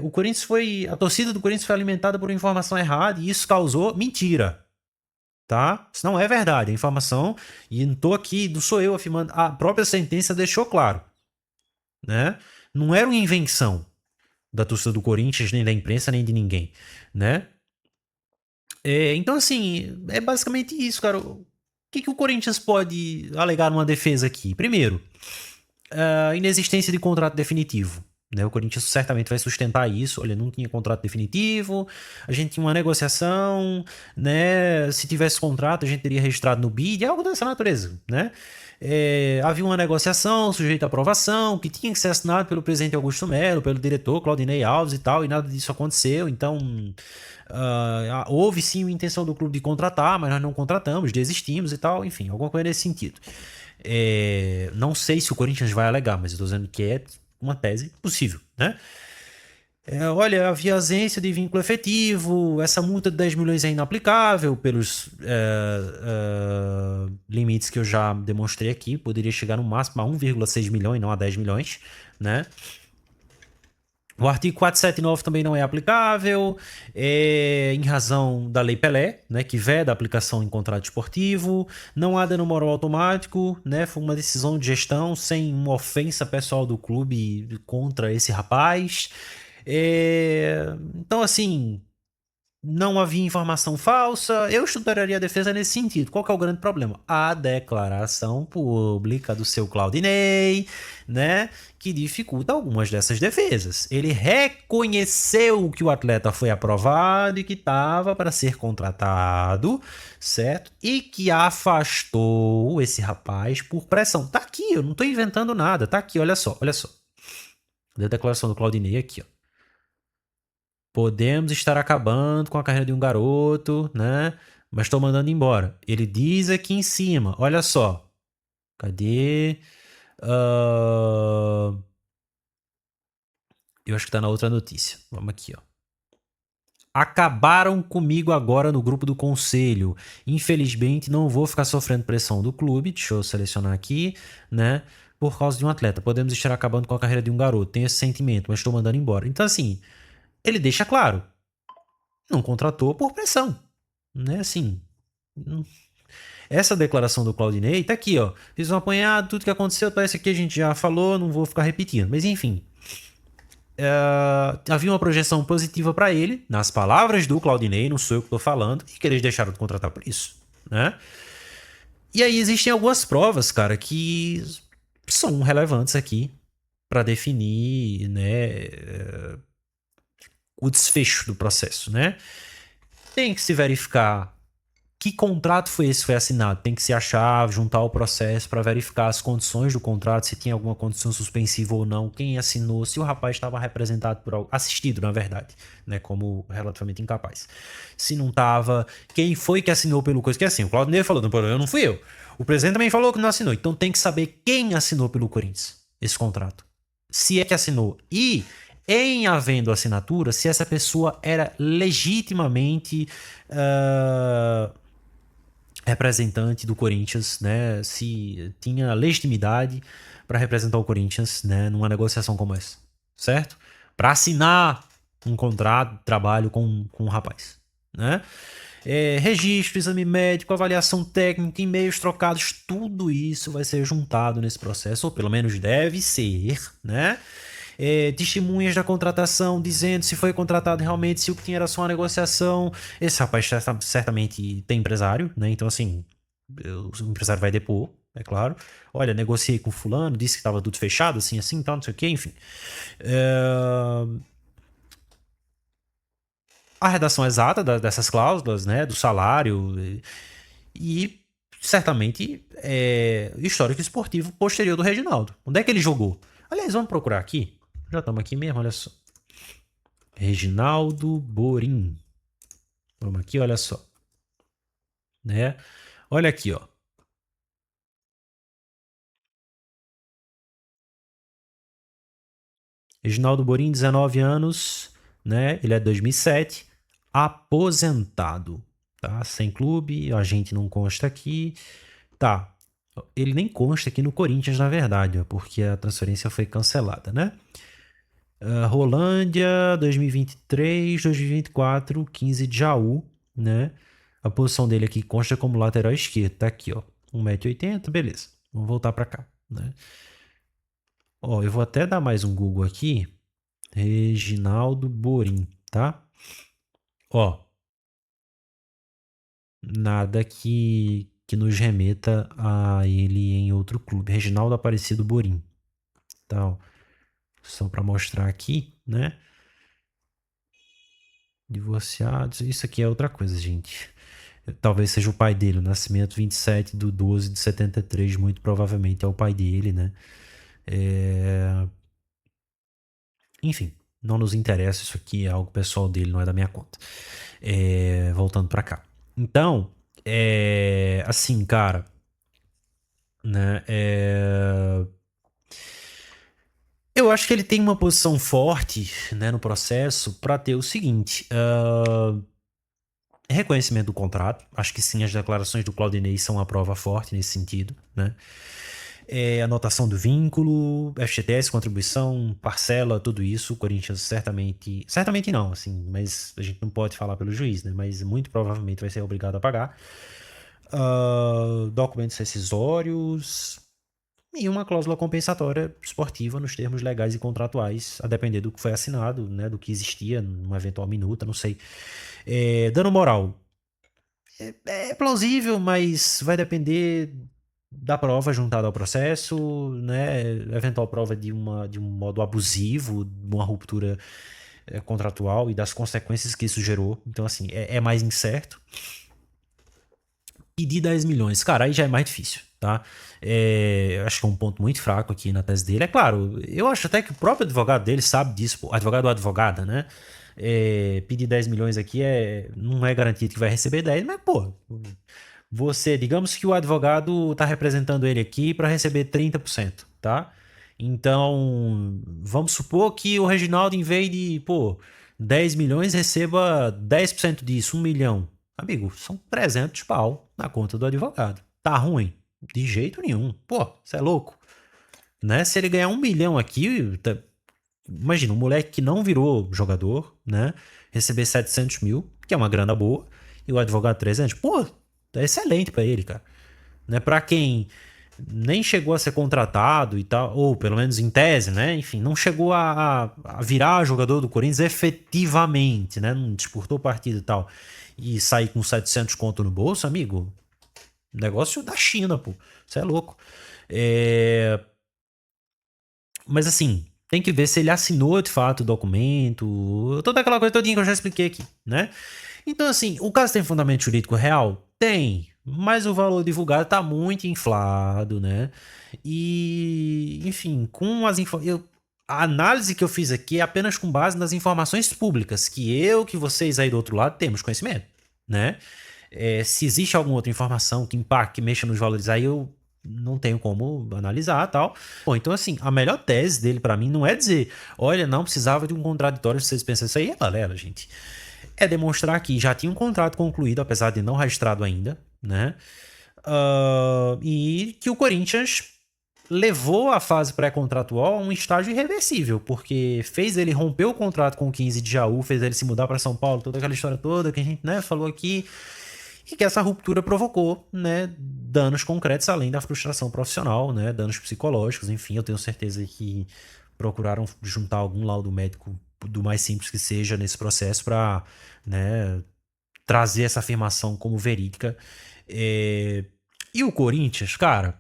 o Corinthians foi. A torcida do Corinthians foi alimentada por uma informação errada e isso causou. Mentira, tá? Isso não é verdade. A informação, e não tô aqui, não sou eu afirmando, a própria sentença deixou claro, né? Não era uma invenção da torcida do Corinthians, nem da imprensa, nem de ninguém, né? Então, assim, é basicamente isso, cara. O que o Corinthians pode alegar numa defesa aqui? Primeiro, a inexistência de contrato definitivo. Né? O Corinthians certamente vai sustentar isso. Olha, não tinha contrato definitivo, a gente tinha uma negociação, né? Se tivesse contrato, a gente teria registrado no BID, algo dessa natureza, né? Havia uma negociação sujeita à aprovação, que tinha que ser assinado pelo presidente Augusto Melo, pelo diretor Claudinei Alves e tal, e nada disso aconteceu. Então, houve sim a intenção do clube de contratar, mas nós não contratamos, desistimos e tal, enfim, alguma coisa nesse sentido. Não sei se o Corinthians vai alegar, mas eu tô dizendo que é uma tese possível, né? Olha, havia ausência de vínculo efetivo, essa multa de 10 milhões é inaplicável pelos limites que eu já demonstrei aqui, poderia chegar no máximo a 1,6 milhões, não a 10 milhões, né? O artigo 479 também não é aplicável, em razão da Lei Pelé, né, que veda a aplicação em contrato esportivo. Não há dano moral automático, né, foi uma decisão de gestão sem uma ofensa pessoal do clube contra esse rapaz. Então, assim, não havia informação falsa. Eu estudaria a defesa nesse sentido. Qual que é o grande problema? A declaração pública do seu Claudinei, né? Que dificulta algumas dessas defesas. Ele reconheceu que o atleta foi aprovado e que estava para ser contratado, certo? E que afastou esse rapaz por pressão. Tá aqui, eu não tô inventando nada. Tá aqui, olha só, olha só. A declaração do Claudinei aqui, ó. Podemos estar acabando com a carreira de um garoto, né? mas estou mandando embora. Ele diz aqui em cima, olha só. Cadê? Eu acho que tá na outra notícia. Vamos aqui, ó. Acabaram comigo agora no grupo do conselho. Infelizmente, não vou ficar sofrendo pressão do clube. Deixa eu selecionar aqui, né? Por causa de um atleta. Podemos estar acabando com a carreira de um garoto. Tenho esse sentimento, mas estou mandando embora. Então, assim, ele deixa claro. Não contratou por pressão. Né? Assim. Essa declaração do Claudinei tá aqui, ó. Fiz um apanhado, tudo que aconteceu, parece que a gente já falou, não vou ficar repetindo. Mas enfim, havia uma projeção positiva para ele, nas palavras do Claudinei, não sou eu que estou falando, e que eles deixaram de contratar por isso, né? E aí existem algumas provas, cara, que são relevantes aqui para definir, né, o desfecho do processo, né? Tem que se verificar que contrato foi esse que foi assinado. Tem que se achar, juntar o processo para verificar as condições do contrato, se tinha alguma condição suspensiva ou não, quem assinou, se o rapaz estava representado por algo, assistido, na verdade, né, como relativamente incapaz. Se não estava, quem foi que assinou pelo coisa que assim, o Claudinei falou, não fui eu. O presidente também falou que não assinou. Então tem que saber quem assinou pelo Corinthians esse contrato. Se é que assinou. E em havendo assinatura, se essa pessoa era legitimamente representante do Corinthians, né? Se tinha legitimidade para representar o Corinthians, né? Numa negociação como essa, certo? Para assinar um contrato de trabalho com um rapaz, né? Registro, exame médico, avaliação técnica, e-mails trocados, tudo isso vai ser juntado nesse processo, ou pelo menos deve ser, né? Testemunhas da contratação dizendo se foi contratado realmente, se o que tinha era só uma negociação. Esse rapaz certamente tem empresário, né? Então, assim, o empresário vai depor, é claro. Olha, negociei com fulano, disse que estava tudo fechado, assim, tal, não sei o que, enfim. A redação exata dessas cláusulas, né? Do salário e certamente histórico esportivo posterior do Reginaldo. Onde é que ele jogou? Aliás, vamos procurar aqui. Já estamos aqui mesmo, olha só. Reginaldo Borim. Vamos aqui, olha só. Né? Olha aqui, ó. Reginaldo Borim, 19 anos, né? Ele é de 2007, aposentado, tá? Sem clube, a gente não consta aqui. Tá. Ele nem consta aqui no Corinthians, na verdade, porque a transferência foi cancelada, né? Rolândia, 2023, 2024, 15 de Jaú, né? A posição dele aqui consta como lateral esquerdo, tá aqui, ó. 1,80 m, beleza. Vamos voltar para cá, né? Ó, eu vou até dar mais um Google aqui. Reginaldo Borim, tá? Ó, nada que nos remeta a ele em outro clube. Reginaldo Aparecido Borim. Tá, só para mostrar aqui, né? Divorciados. Isso aqui é outra coisa, gente. Talvez seja o pai dele. O nascimento 27/12/73, muito provavelmente é o pai dele, né? Enfim, não nos interessa. Isso aqui é algo pessoal dele, não é da minha conta. Voltando para cá. Então, assim, cara, né? Eu acho que ele tem uma posição forte, né, no processo para ter o seguinte: reconhecimento do contrato. Acho que sim, as declarações do Claudinei são uma prova forte nesse sentido, né? Anotação do vínculo, FGTS, contribuição, parcela, tudo isso. O Corinthians certamente não, assim, mas a gente não pode falar pelo juiz, né? Mas muito provavelmente vai ser obrigado a pagar. Documentos rescisórios e uma cláusula compensatória esportiva nos termos legais e contratuais, a depender do que foi assinado, né? Do que existia numa eventual minuta, não sei. Dano moral. É plausível, mas vai depender da prova juntada ao processo, né? Eventual prova de um modo abusivo, de uma ruptura contratual e das consequências que isso gerou. Então, assim, é mais incerto. Pedir 10 milhões, cara, aí já é mais difícil, tá? Eu acho que é um ponto muito fraco aqui na tese dele. É claro, eu acho até que o próprio advogado dele sabe disso, advogado ou advogada, né? pedir 10 milhões aqui não é garantido que vai receber 10, mas, pô, você, digamos que o advogado tá representando ele aqui para receber 30%, tá? Então, vamos supor que o Reginaldo, em vez de, pô, 10 milhões, receba 10% disso, 1 milhão. Amigo, são 300 pau na conta do advogado. Tá ruim? De jeito nenhum. Pô, você é louco. Né? Se ele ganhar 1 milhão aqui, imagina, um moleque que não virou jogador, né? Receber 700 mil, que é uma grana boa, e o advogado 300, pô, é excelente pra ele, cara. Né? Pra quem nem chegou a ser contratado e tal, ou pelo menos em tese, né? Enfim, não chegou a virar jogador do Corinthians efetivamente, né? Não disputou partida e tal, e sair com 700 conto no bolso, amigo, negócio da China, pô. Você é louco. Mas assim, tem que ver se ele assinou de fato o documento, toda aquela coisa todinha que eu já expliquei aqui, né? Então, assim, o caso tem fundamento jurídico real? Tem, mas o valor divulgado tá muito inflado, né? E, enfim, com a análise que eu fiz aqui é apenas com base nas informações públicas que vocês aí do outro lado temos conhecimento, né? Se existe alguma outra informação que impacte, que mexa nos valores, aí eu não tenho como analisar tal. Bom, então assim, a melhor tese dele pra mim não é dizer, olha, não precisava de um contraditório, vocês pensam isso aí é balela, gente. É demonstrar que já tinha um contrato concluído, apesar de não registrado ainda, né? E que o Corinthians levou a fase pré-contratual a um estágio irreversível, porque fez ele romper o contrato com o 15 de Jaú, fez ele se mudar para São Paulo, toda aquela história toda que a gente, né, falou aqui, e que essa ruptura provocou, né, danos concretos além da frustração profissional, né, danos psicológicos, enfim, eu tenho certeza que procuraram juntar algum laudo médico do mais simples que seja nesse processo para, né, trazer essa afirmação como verídica. E o Corinthians, cara,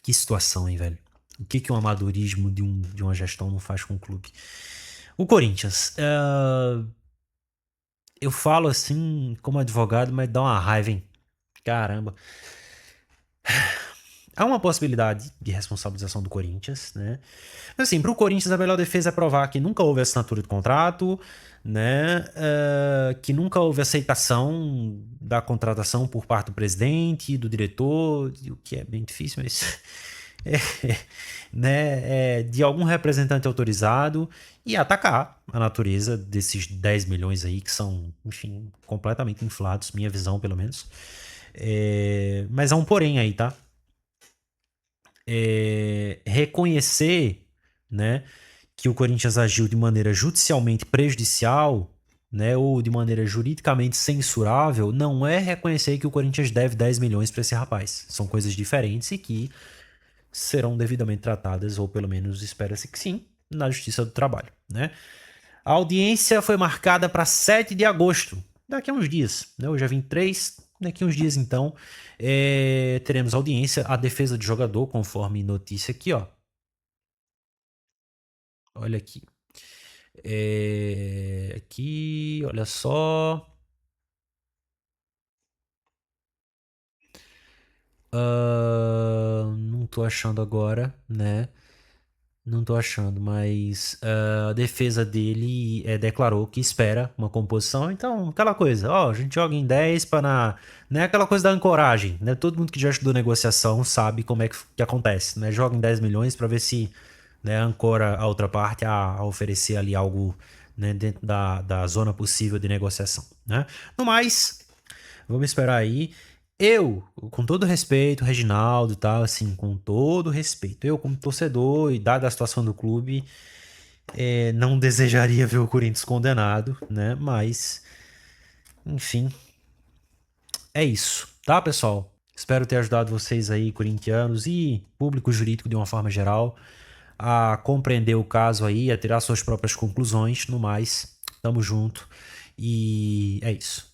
que situação, hein, velho? O que o amadorismo de uma gestão não faz com o clube? O Corinthians, eu falo assim como advogado, mas dá uma raiva, hein? Caramba. Há uma possibilidade de responsabilização do Corinthians, né? Mas assim, pro Corinthians a melhor defesa é provar que nunca houve assinatura de contrato, né? Que nunca houve aceitação da contratação por parte do presidente, do diretor, o que é bem difícil, mas né? De algum representante autorizado e atacar a natureza desses 10 milhões aí que são, enfim, completamente inflados, minha visão pelo menos. Mas há um porém aí, tá? Reconhecer, né, que o Corinthians agiu de maneira judicialmente prejudicial, né, ou de maneira juridicamente censurável, não é reconhecer que o Corinthians deve 10 milhões para esse rapaz. São coisas diferentes e que serão devidamente tratadas, ou pelo menos espera-se que sim, na Justiça do Trabalho, né? A audiência foi marcada para 7 de agosto, daqui a uns dias, né? Hoje é 23, daqui a uns dias então teremos audiência, a defesa de jogador, conforme notícia aqui, ó. Olha aqui. Aqui, olha só. Não tô achando agora, né? Não tô achando, mas a defesa dele declarou que espera uma composição. Então, aquela coisa, ó, a gente joga em 10 para né, aquela coisa da ancoragem, né? Todo mundo que já estudou negociação sabe como é que acontece, né? Joga em 10 milhões para ver se, né, ancora a outra parte a oferecer ali algo, né, dentro da zona possível de negociação, né? No mais, vamos esperar aí. Eu, com todo respeito, Reginaldo e tal, assim, com todo respeito, eu como torcedor e dada a situação do clube, não desejaria ver o Corinthians condenado, né? Mas, enfim, é isso, tá, pessoal? Espero ter ajudado vocês aí, corintianos e público jurídico de uma forma geral, a compreender o caso aí, a tirar suas próprias conclusões. No mais, tamo junto e é isso.